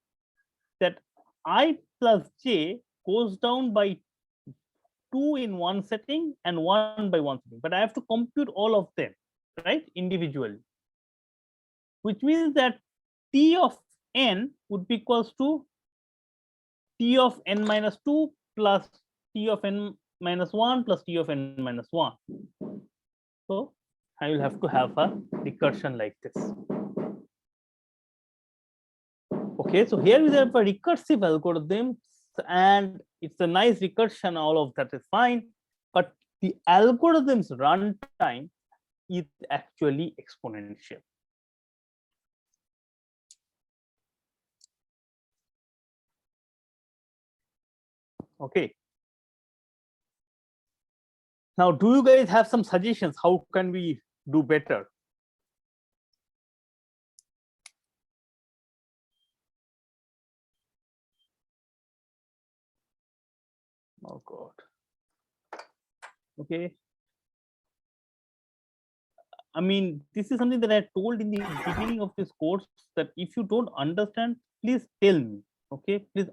that I plus j goes down by 2 in one setting and 1 by one setting, but I have to compute all of them, right, individually, which means that T of n would be equals to T of n minus 2 plus T of n minus 1 plus T of n minus 1. So I will have to have a recursion like this. Okay, so here we have a recursive algorithm, and it's a nice recursion, all of that is fine, but the algorithm's runtime is actually exponential. Okay. Now, do you guys have some suggestions? How can we do better? Oh God. Okay. I mean, this is something that I told in the beginning of this course, that if you don't understand, please tell me. Okay, please.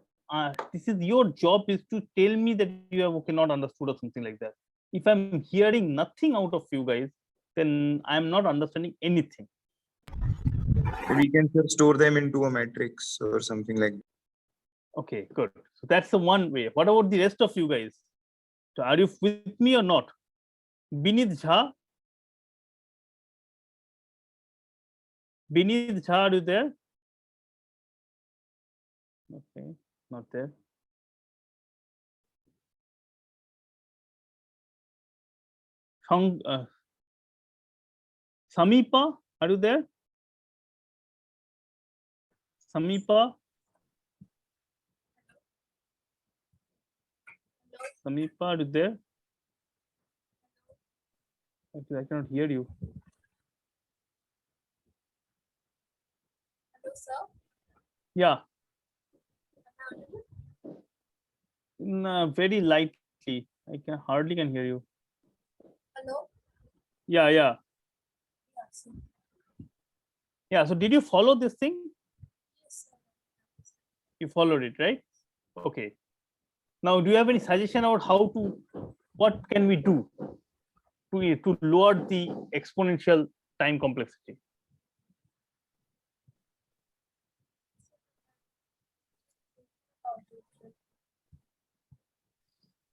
This is your job, is to tell me that you have not understood or something like that. If I'm hearing nothing out of you guys, then I'm not understanding anything. We can just store them into a matrix or something like that. Okay, good. So that's the one way. What about the rest of you guys? So are you with me or not? Binit Jha? Binit Jha, are you there? Okay, not there. Samipa, are you there? Samipa? Samipa, are you there? Actually, I cannot hear you. Hello, sir. Yeah. Very lightly. I can hardly can hear you. Hello? Yeah, yeah. Yes. Yeah. So did you follow this thing? Yes, sir. You followed it, right? Okay. Now, do you have any suggestion about how to, what can we do to lower the exponential time complexity?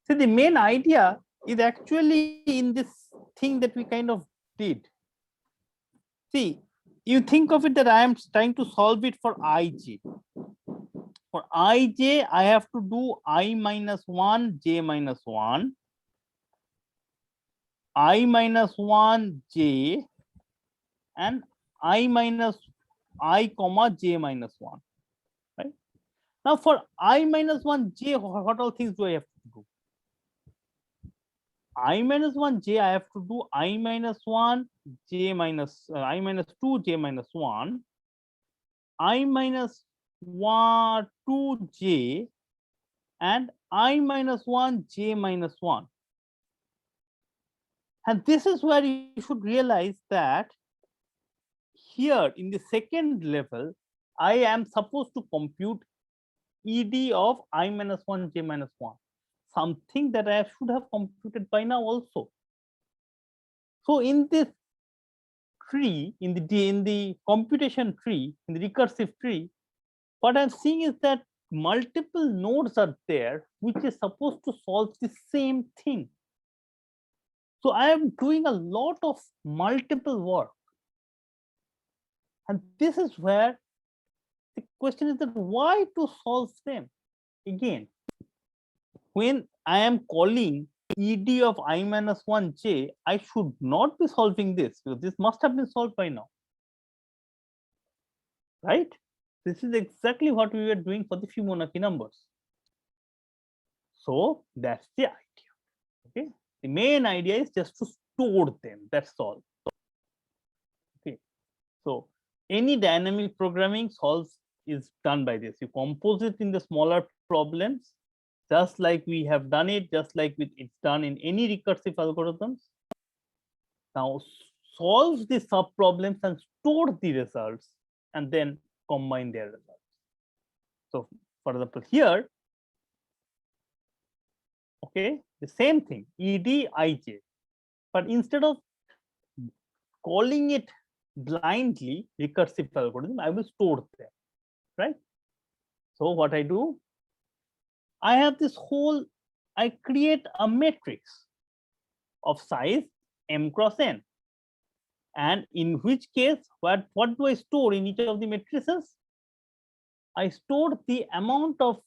See, the main idea is actually in this thing that we kind of did. See, you think of it that I am trying to solve it for ij. For ij, I have to do I minus 1, j minus 1, I minus 1, j, and I minus I comma j minus 1. Right? Now for I minus 1, j, what all things do I have to do? I minus 1 j, I have to do I minus 1 j minus I minus 2 j minus 1, I minus 1 2 j, and I minus 1 j minus 1. And this is where you should realize that here in the second level, I am supposed to compute ed of I minus 1 j minus 1. Something that I should have computed by now also. So in this tree, in the computation tree, in the recursive tree, what I'm seeing is that multiple nodes are there which is supposed to solve the same thing. So I am doing a lot of multiple work. And this is where the question is that why to solve them? Again, when I am calling ed of I minus 1 j, I should not be solving this because this must have been solved by now. Right? This is exactly what we were doing for the Fibonacci numbers. So that's the idea. Okay. The main idea is just to store them. That's all. Okay. So any dynamic programming is done by this. You compose it in the smaller problems, just like we have done it, just like it's done in any recursive algorithms. Now solve the sub problems and store the results and then combine their results. So for example, here, okay, the same thing, ed ij, but instead of calling it blindly recursive algorithm, I will store them, right? So what I do, I have this whole, I create a matrix of size m cross n. And in which case, what do I store in each of the matrices? I store the amount of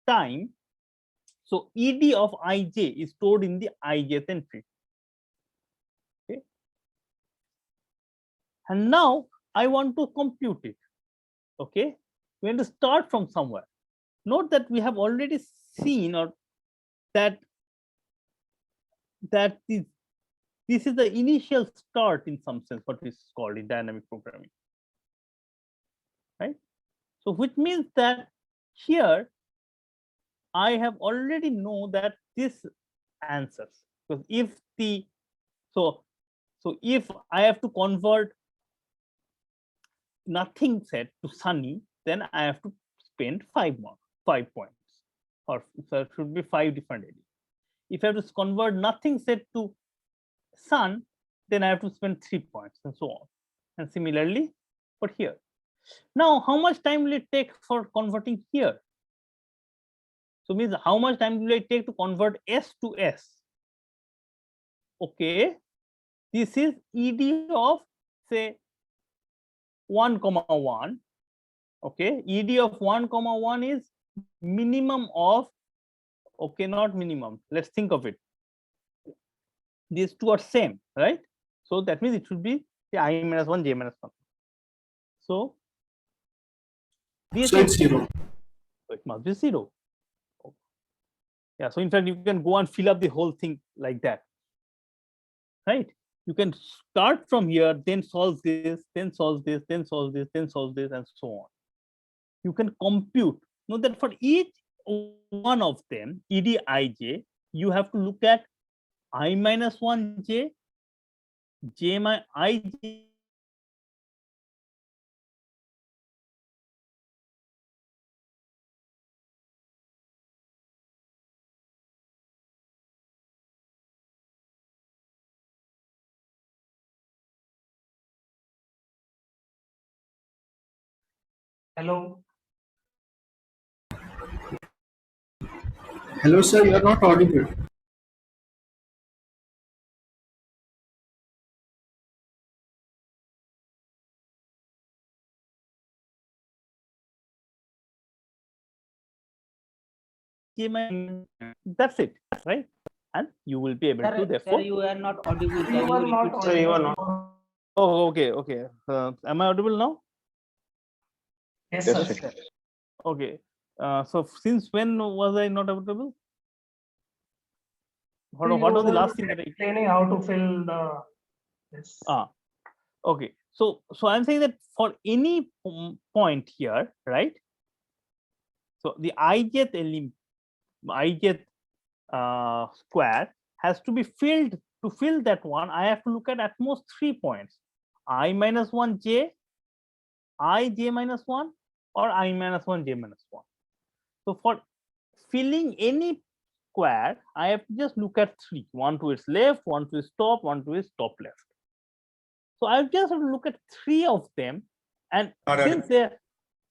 time. So ed of ij is stored in the ijth entry. Okay. And now I want to compute it. Okay. We have to start from somewhere. Note that we have already seen or that this is the initial start in some sense, what is called in dynamic programming. Right? So which means that here I have already know that this answers, because if the so if I have to convert nothing set to sunny, then I have to spend 5 points, or so it should be 5 different areas. If I have to convert nothing set to sun, then I have to spend 3 points, and so on. And similarly for here. Now, how much time will it take for converting here? So means how much time will it take to convert S to S? Okay, this is ed of say 1,1. Okay, ed of 1,1 is minimum of, okay, not minimum, let's think of it. These two are same, right? So that means it should be the I minus 1 j minus 1. So this so it's 0. So it must be 0. Yeah, so in fact you can go and fill up the whole thing like that, right? You can start from here, then solve this, then solve this, then solve this, then solve this, and so on. You can compute. Note that for each one of them, EDIJ, you have to look at I minus 1j, j my ij. Hello. Hello, sir. You are not audible. That's it, right? And you will be able to Sir, therefore. you are not audible. Can You are you not repeat? Sir, you are not. Oh, okay, okay. Am I audible now? Yes, Yes, sir. sir. Okay. So since when was I not audible? What You was the were last thing that I explaining how to fill the this. Okay. So I'm saying that for any point here, right? So the ijth element, ijth square has to be filled. To fill that one, I have to look at most 3 points: I minus 1j, ij minus 1, or I minus 1j minus 1. So for filling any square, I have to just look at 3: one to its left, one to its top, one to its top left. So I just have to look at 3 of them, and Not since audible. they're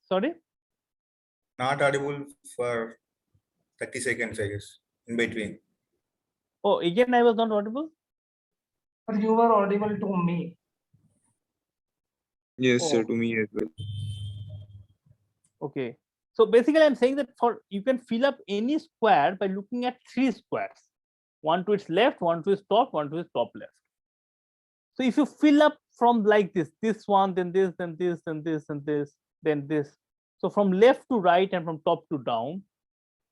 sorry, Not audible for 30 seconds, I guess, in between. oh, again I was not audible. But you were audible to me. Yes, sir, Oh. to me as well. Okay, so basically I'm saying that for you can fill up any square by looking at 3 squares: one to its left, one to its top, one to its top left. So if you fill up from like this one, then this, then this, then this, and this, then this, so from left to right and from top to down,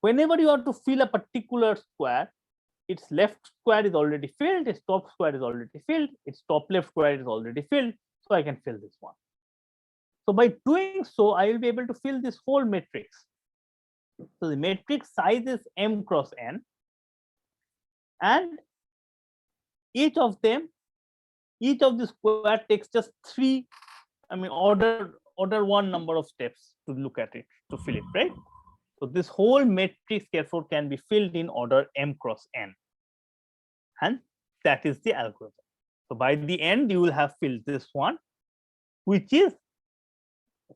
whenever you are to fill a particular square, its left square is already filled, its top square is already filled, its top left square is already filled, so I can fill this one. So by doing so, I will be able to fill this whole matrix. So the matrix size is m cross n, and each of the square takes just 3, I mean order 1 number of steps to look at it, to fill it, right? So this whole matrix therefore can be filled in order m cross n, and that is the algorithm. So by the end you will have filled this one, which is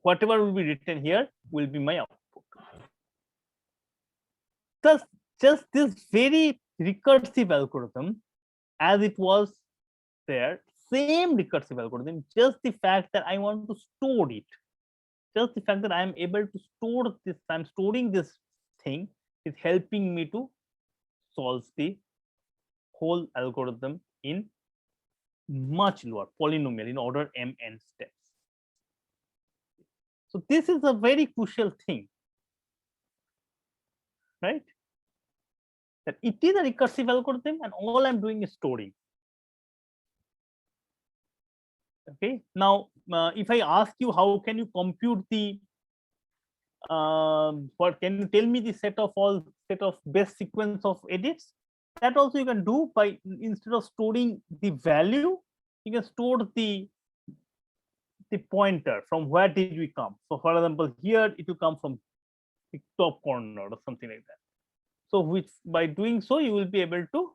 whatever will be written here will be my output. Thus, just this very recursive algorithm as it was there, same recursive algorithm, just the fact that I want to store it, just the fact that I am able to store this, I'm storing this thing, is helping me to solve the whole algorithm in much lower polynomial in order mn steps. So this is a very crucial thing, right? That it is a recursive algorithm and all I'm doing is storing. Okay, now if I ask you how can you compute the what, can you tell me the set of best sequence of edits? That also you can do by, instead of storing the value, you can store the pointer, from where did we come. So for example, here it will come from the top corner or something like that. So which, by doing so, you will be able to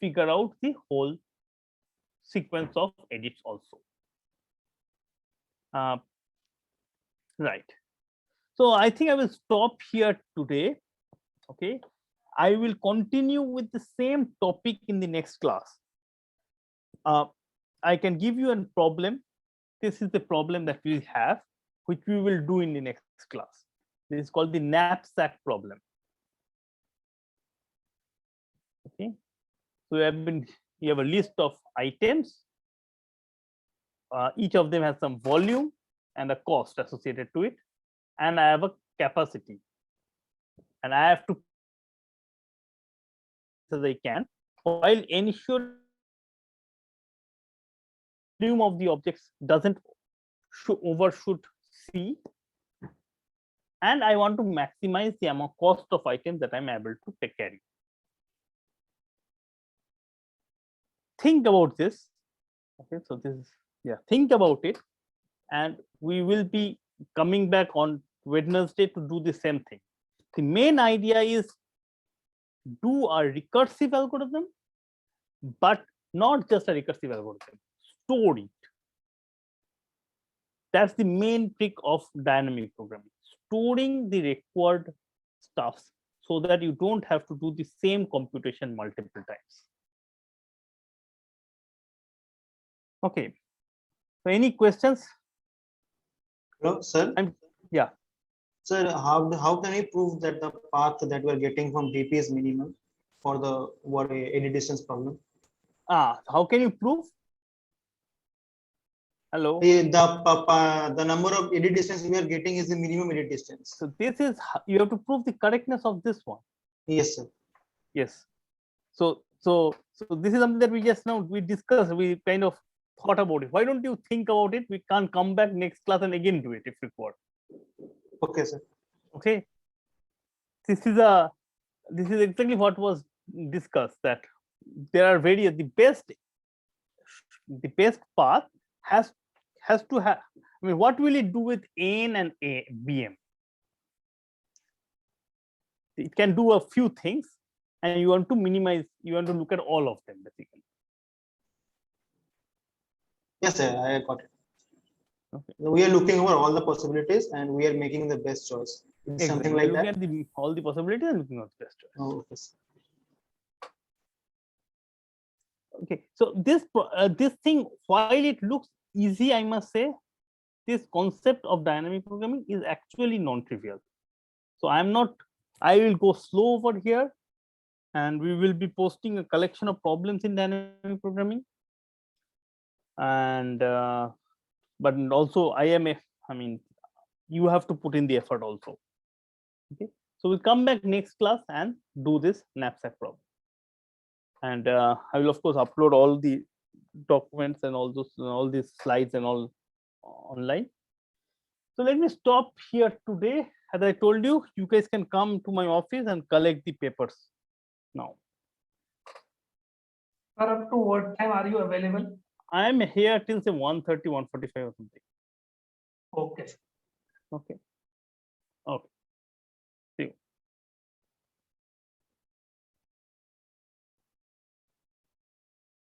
figure out the whole sequence of edits also. Right. So I think I will stop here today. Okay, I will continue with the same topic in the next class. I can give you a problem. This is the problem that we have, which we will do in the next class. This is called the knapsack problem. Okay, so you have a list of items. Each of them has some volume and a cost associated to it, and I have a capacity, and I have to, as I can, while ensure volume of the objects doesn't overshoot C, and I want to maximize the amount cost of items that I'm able to take carry. Think about this. Okay, so this is, yeah, think about it, and we will be coming back on Wednesday to do the same thing. The main idea is do a recursive algorithm, but not just a recursive algorithm, store it. That's the main trick of dynamic programming, storing the required stuffs so that you don't have to do the same computation multiple times. Okay, so any questions? Hello, sir. Yeah. Sir, how can we prove that the path that we are getting from DP is minimum for the any distance problem? How can you prove? Hello. The number of edit distance we are getting is the minimum edit distance. So this is, you have to prove the correctness of this one. Yes, sir. Yes. So this is something that we just now we discussed. We kind of thought about it. Why don't you think about it? We can't come back next class and again do it if required. Okay, sir. Okay. This is exactly what was discussed, that there are various, the best path has to have, I mean, what will it do with N and BM? It can do a few things, and you want to minimize, you want to look at all of them basically. Yes, sir, I got it. Okay. We are looking over all the possibilities and we are making the best choice. It's something like looking that. at all the possibilities and looking at the best choice. Oh, okay, sir. Okay, so this thing, while it looks easy, I must say, this concept of dynamic programming is actually non-trivial. So I will go slow over here, and we will be posting a collection of problems in dynamic programming. And but also I mean, you have to put in the effort also. Okay, so we'll come back next class and do this knapsack problem. And I will of course upload all the documents and all these slides and all online. So let me stop here today. As I told you, you guys can come to my office and collect the papers now. Sir, up to what time are you available? I am here till say 1:30, 1:45 or something. Okay. Okay.